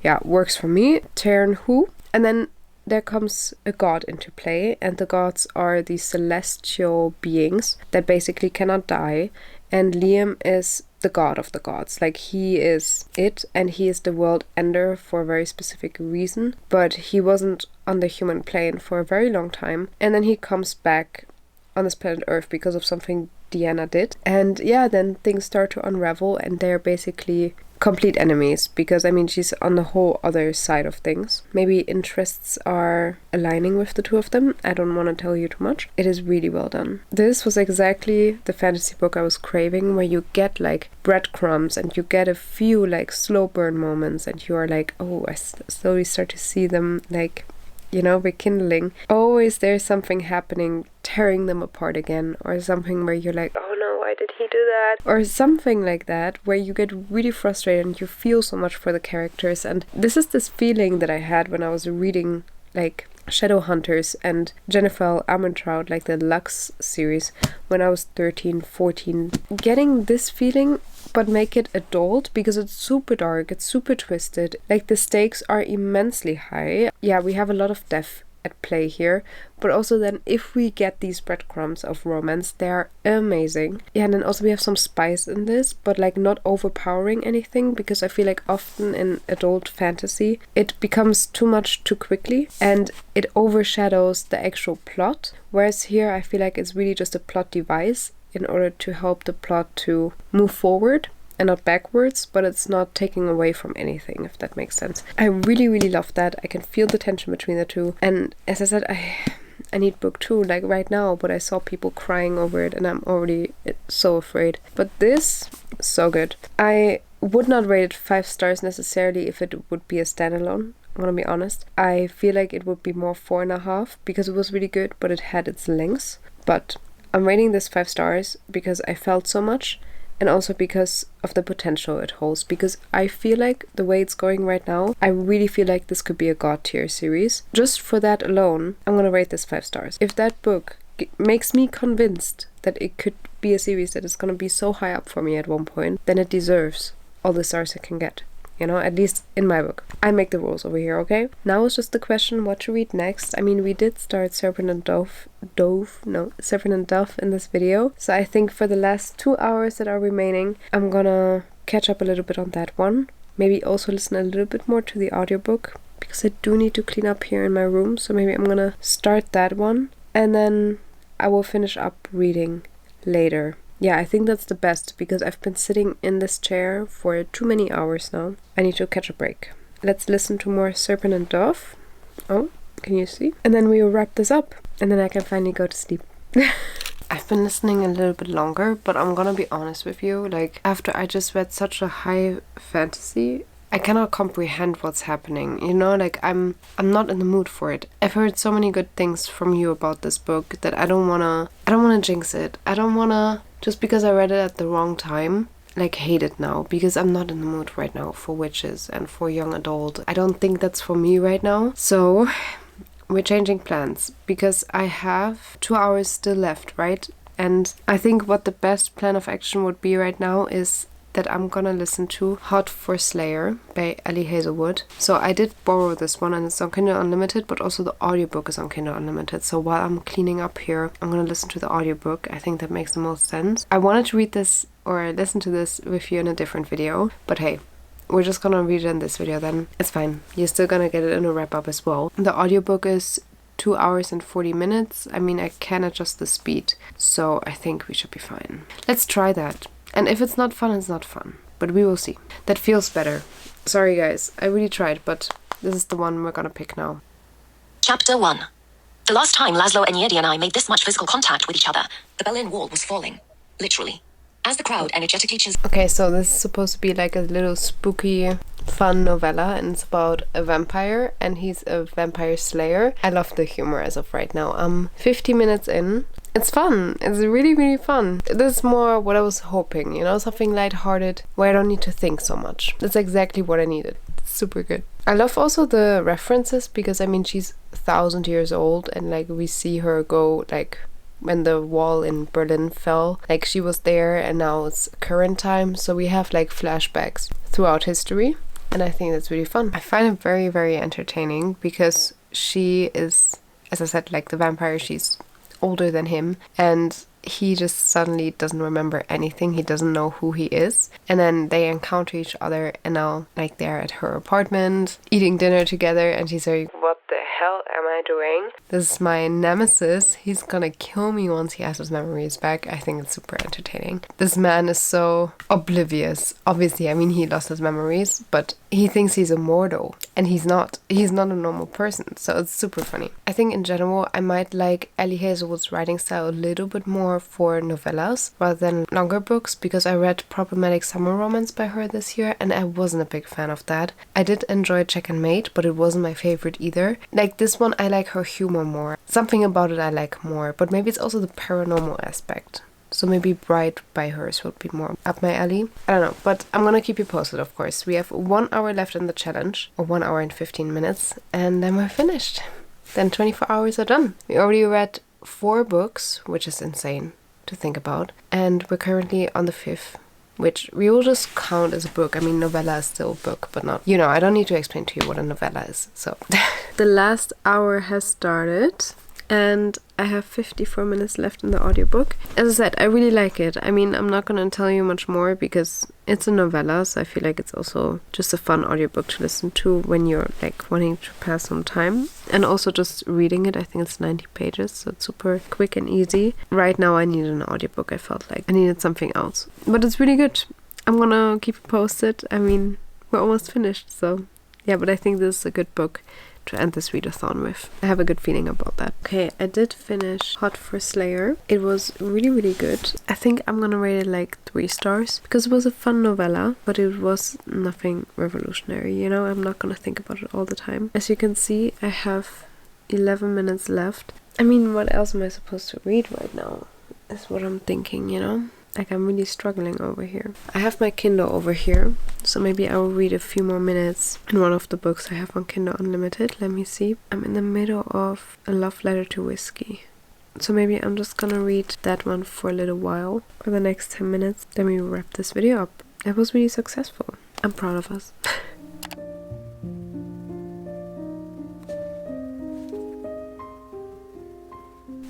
Yeah, works for me. Turn who? And then there comes a god into play, and the gods are these celestial beings that basically cannot die, and Liam is the god of the gods. Like, he is it, and he is the world ender for a very specific reason, but he wasn't on the human plane for a very long time, and then he comes back on this planet Earth because of something Deanna did, and yeah, then things start to unravel, and they're basically complete enemies, because I mean, she's on the whole other side of things. Maybe interests are aligning with the two of them. I don't want to tell you too much. It is really well done. This was exactly the fantasy book I was craving, where you get like breadcrumbs and you get a few like slow burn moments, and you are like, oh, I slowly start to see them, like, you know, rekindling. Always there's something happening, tearing them apart again, or something where you're like, oh no, why did he do that? Or something like that, where you get really frustrated and you feel so much for the characters. And this is this feeling that I had when I was reading like Shadowhunters and Jennifer Armentrout, like the Lux series, when I was 13, 14. Getting this feeling, but make it adult, because it's super dark, it's super twisted. Like, the stakes are immensely high. Yeah, we have a lot of death at play here, but also then if we get these breadcrumbs of romance, they are amazing. Yeah, and then also we have some spice in this, but like not overpowering anything, because I feel like often in adult fantasy it becomes too much too quickly and it overshadows the actual plot, whereas here I feel like it's really just a plot device in order to help the plot to move forward and not backwards, but it's not taking away from anything, if that makes sense. I really, really love that. I can feel the tension between the two. And as I said, I need book 2, like right now, but I saw people crying over it and I'm already so afraid. But this, so good. I would not rate it 5 stars necessarily if it would be a standalone. I'm gonna be honest. I feel like it would be more 4.5 because it was really good, but it had its lengths. But I'm rating this 5 stars because I felt so much, and also because of the potential it holds, because I feel like the way it's going right now, I really feel like this could be a god tier series. Just for that alone, I'm gonna rate this 5 stars. If that book makes me convinced that it could be a series that is gonna be so high up for me at one point, then it deserves all the stars it can get. You know, at least in my book. I make the rules over here, okay? Now it's just the question what to read next. I mean, we did start Serpent and Dove in this video. So I think for the last 2 hours that are remaining, I'm gonna catch up a little bit on that one. Maybe also listen a little bit more to the audiobook, because I do need to clean up here in my room. So maybe I'm gonna start that one, and then I will finish up reading later. Yeah, I think that's the best, because I've been sitting in this chair for too many hours now. I need to catch a break. Let's listen to more Serpent and Dove. Oh, can you see? And then we will wrap this up, and then I can finally go to sleep. I've been listening a little bit longer, but I'm gonna be honest with you, like, after I just read such a high fantasy, I cannot comprehend what's happening, you know, like I'm not in the mood for it. I've heard so many good things from you about this book that I don't wanna jinx it. I don't wanna, just because I read it at the wrong time, like hate it now, because I'm not in the mood right now for witches and for young adult. I don't think that's for me right now. So we're changing plans, because I have 2 hours still left, right? And I think what the best plan of action would be right now is that I'm gonna listen to Hot for Slayer by Hazelwood. So I did borrow this one, and it's on Kindle Unlimited, but also the audiobook is on Kindle Unlimited. So while I'm cleaning up here, I'm gonna listen to the audiobook. I think that makes the most sense. I wanted to read this or listen to this with you in a different video, but hey, we're just gonna read it in this video then. It's fine. You're still gonna get it in a wrap up as well. The audiobook is 2 hours and 40 minutes. I mean, I can adjust the speed, so I think we should be fine. Let's try that. And if it's not fun, it's not fun. but we will see. That feels better. Sorry guys, I really tried, but this is the one we're gonna pick now. Chapter 1. The last time Laszlo and Yedi and I made this much physical contact with each other, the Berlin Wall was falling. Literally. As the crowd energetically Okay, so this is supposed to be like a little spooky, fun novella, and it's about a vampire, and he's a vampire slayer. I love the humor as of right now. 50 minutes in. It's fun. It's really, really fun. This is more what I was hoping, you know, something lighthearted where I don't need to think so much. That's exactly what I needed. It's super good. I love also the references because, I mean, she's 1,000 years old, and like we see her go like when the wall in Berlin fell, like she was there, and now it's current time, so we have like flashbacks throughout history, and I think that's really fun. I find it very, very entertaining because she is, as I said, like the vampire, she's older than him, and he just suddenly doesn't remember anything. He doesn't know who he is, and then they encounter each other, and now like they're at her apartment eating dinner together, and she's like, what the hell am I doing? This is my nemesis. He's gonna kill me once he has his memories back. I think it's super entertaining. This man is so oblivious. Obviously, I mean, he lost his memories, but he thinks he's immortal, and he's not. He's not a normal person, so it's super funny. I think in general, I might like Ellie Hazelwood's writing style a little bit more for novellas rather than longer books, because I read Problematic Summer Romance by her this year, and I wasn't a big fan of that. I did enjoy Check and Mate, but it wasn't my favorite either. Like this one, I like her humor more. Something about it I like more, but maybe it's also the paranormal aspect. So maybe Bright by hers would be more up my alley. I don't know, but I'm gonna keep you posted, of course. We have 1 hour left in the challenge, or 1 hour and 15 minutes, and then we're finished. Then 24 hours are done. We already read 4 books, which is insane to think about, and we're currently on the 5th, which we will just count as a book. I mean, novella is still a book, but not, you know, I don't need to explain to you what a novella is, so. The last hour has started, and I have 54 minutes left in the audiobook. As I said, I really like it. I mean, I'm not gonna tell you much more because it's a novella, so I feel like it's also just a fun audiobook to listen to when you're like wanting to pass some time. And also just reading it, I think it's 90 pages, so it's super quick and easy. Right now I needed an audiobook. I felt like I needed something else. But it's really good. I'm gonna keep it posted. I mean, we're almost finished, so yeah, but I think this is a good book to end this readathon with. I have a good feeling about that. Okay, I did finish Hot for Slayer. It was really, really good. I think I'm gonna rate it like 3 stars because it was a fun novella, but it was nothing revolutionary, you know? I'm not gonna think about it all the time. As you can see, I have 11 minutes left. I mean, what else am I supposed to read right now? Is what I'm thinking, you know? Like, I'm really struggling over here. I have my Kindle over here, so maybe I will read a few more minutes in one of the books I have on Kindle Unlimited. Let me see. I'm in the middle of A Love Letter to Whiskey. So maybe I'm just gonna read that one for a little while, for the next 10 minutes. Then we wrap this video up. It was really successful. I'm proud of us.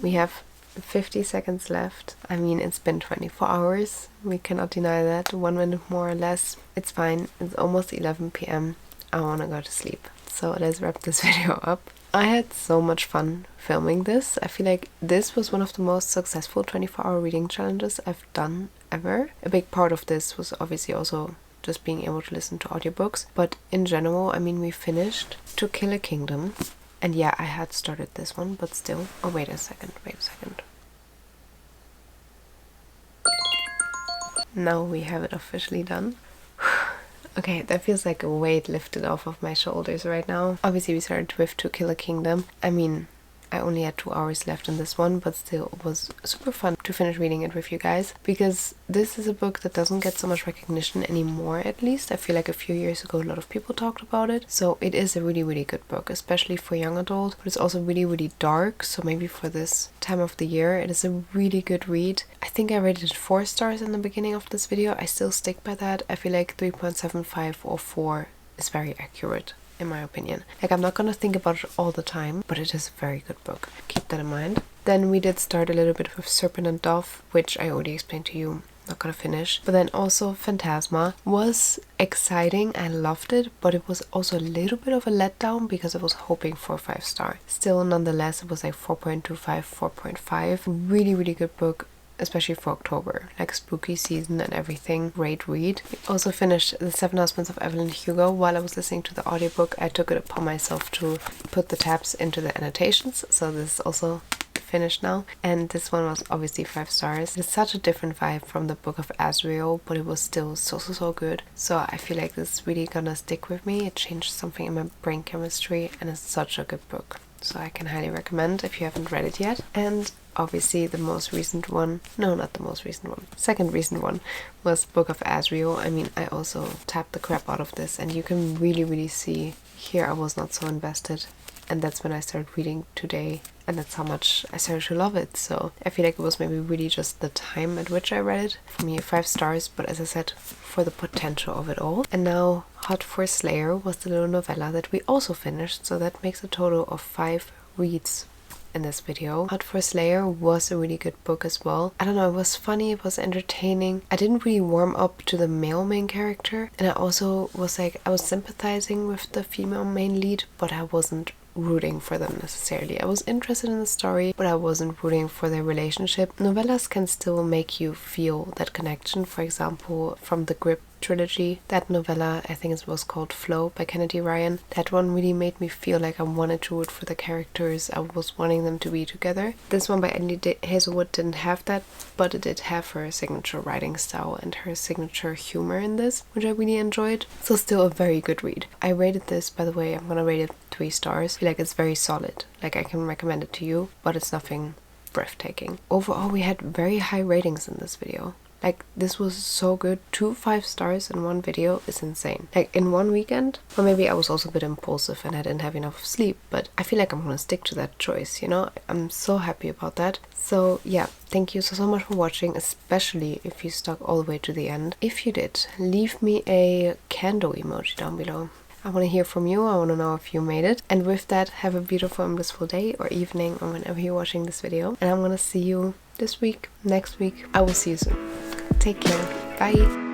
We have 50 seconds left. I mean, it's been 24 hours. We cannot deny that. 1 minute more or less. It's fine. It's almost 11 p.m. I want to go to sleep. So let's wrap this video up. I had so much fun filming this. I feel like this was one of the most successful 24-hour reading challenges I've done ever. A big part of this was obviously also just being able to listen to audiobooks. But in general, I mean, we finished To Kill a Kingdom. And yeah, I had started this one, but still. Oh, wait a second. Now we have it officially done. Okay, that feels like a weight lifted off of my shoulders right now. Obviously, we started with To Kill a Kingdom. I mean, I only had 2 hours left in this one, but still it was super fun to finish reading it with you guys, because this is a book that doesn't get so much recognition anymore, at least. I feel like a few years ago a lot of people talked about it, so it is a really, really good book, especially for young adults, but it's also really, really dark, so maybe for this time of the year it is a really good read. I think I rated it 4 stars in the beginning of this video. I still stick by that. I feel like 3.75 or 4 is very accurate, in my opinion. Like, I'm not gonna think about it all the time, but it is a very good book. Keep that in mind. Then we did start a little bit with Serpent and Dove, which I already explained to you. Not gonna finish. But then also Fantasma was exciting. I loved it, but it was also a little bit of a letdown because I was hoping for 5 star. Still, nonetheless, it was like 4.25, 4.5. Really, really good book. especially for October, like spooky season and everything. Great read. We also finished The 7 Husbands of Evelyn Hugo. While I was listening to the audiobook, I took it upon myself to put the tabs into the annotations, so this is also finished now, and this one was obviously 5 stars. It's such a different vibe from the book of Azrael, but it was still so good. So I feel like this is really gonna stick with me. It changed something in my brain chemistry, and it's such a good book. So I can highly recommend if you haven't read it yet. And obviously the most recent one, no, not the most recent one, second recent one was Book of Azrael. I mean, I also tapped the crap out of this, and you can really see here I was not so invested. And that's when I started reading today, and that's how much I started to love it. So I feel like it was maybe really just the time at which I read it. For me, 5 stars, but as I said, for the potential of it all. And now Hot for Slayer was the little novella that we also finished, so that makes a total of 5 reads in this video. Hot for Slayer was a really good book as well. I don't know, it was funny, it was entertaining. I didn't really warm up to the male main character, and I also was like, I was sympathizing with the female main lead, but I wasn't rooting for them necessarily. I was interested in the story, but I wasn't rooting for their relationship. Novellas can still make you feel that connection. For example, from the Grip trilogy, that novella, I think it was called Flow by Kennedy Ryan, that one really made me feel like I wanted to root for the characters. I was wanting them to be together. This one by Hazelwood didn't have that, but it did have her signature writing style and her signature humor in this, which I really enjoyed. So still a very good read. I rated this, by the way, I'm gonna rate it 3 stars. I feel like it's very solid. Like, I can recommend it to you, but it's nothing breathtaking. Overall, we had very high ratings in this video. Like, this was so good. 2 5 stars in one video is insane. Like, in one weekend, or maybe I was also a bit impulsive and I didn't have enough sleep, but I feel like I'm gonna stick to that choice, you know? I'm so happy about that. So yeah, thank you so much for watching, especially if you stuck all the way to the end. If you did, leave me a candle emoji down below. I want to hear from you. I want to know if you made it. And with that, have a beautiful and blissful day or evening or whenever you're watching this video. And I'm gonna see you this week, next week. I will see you soon. Take care. Bye.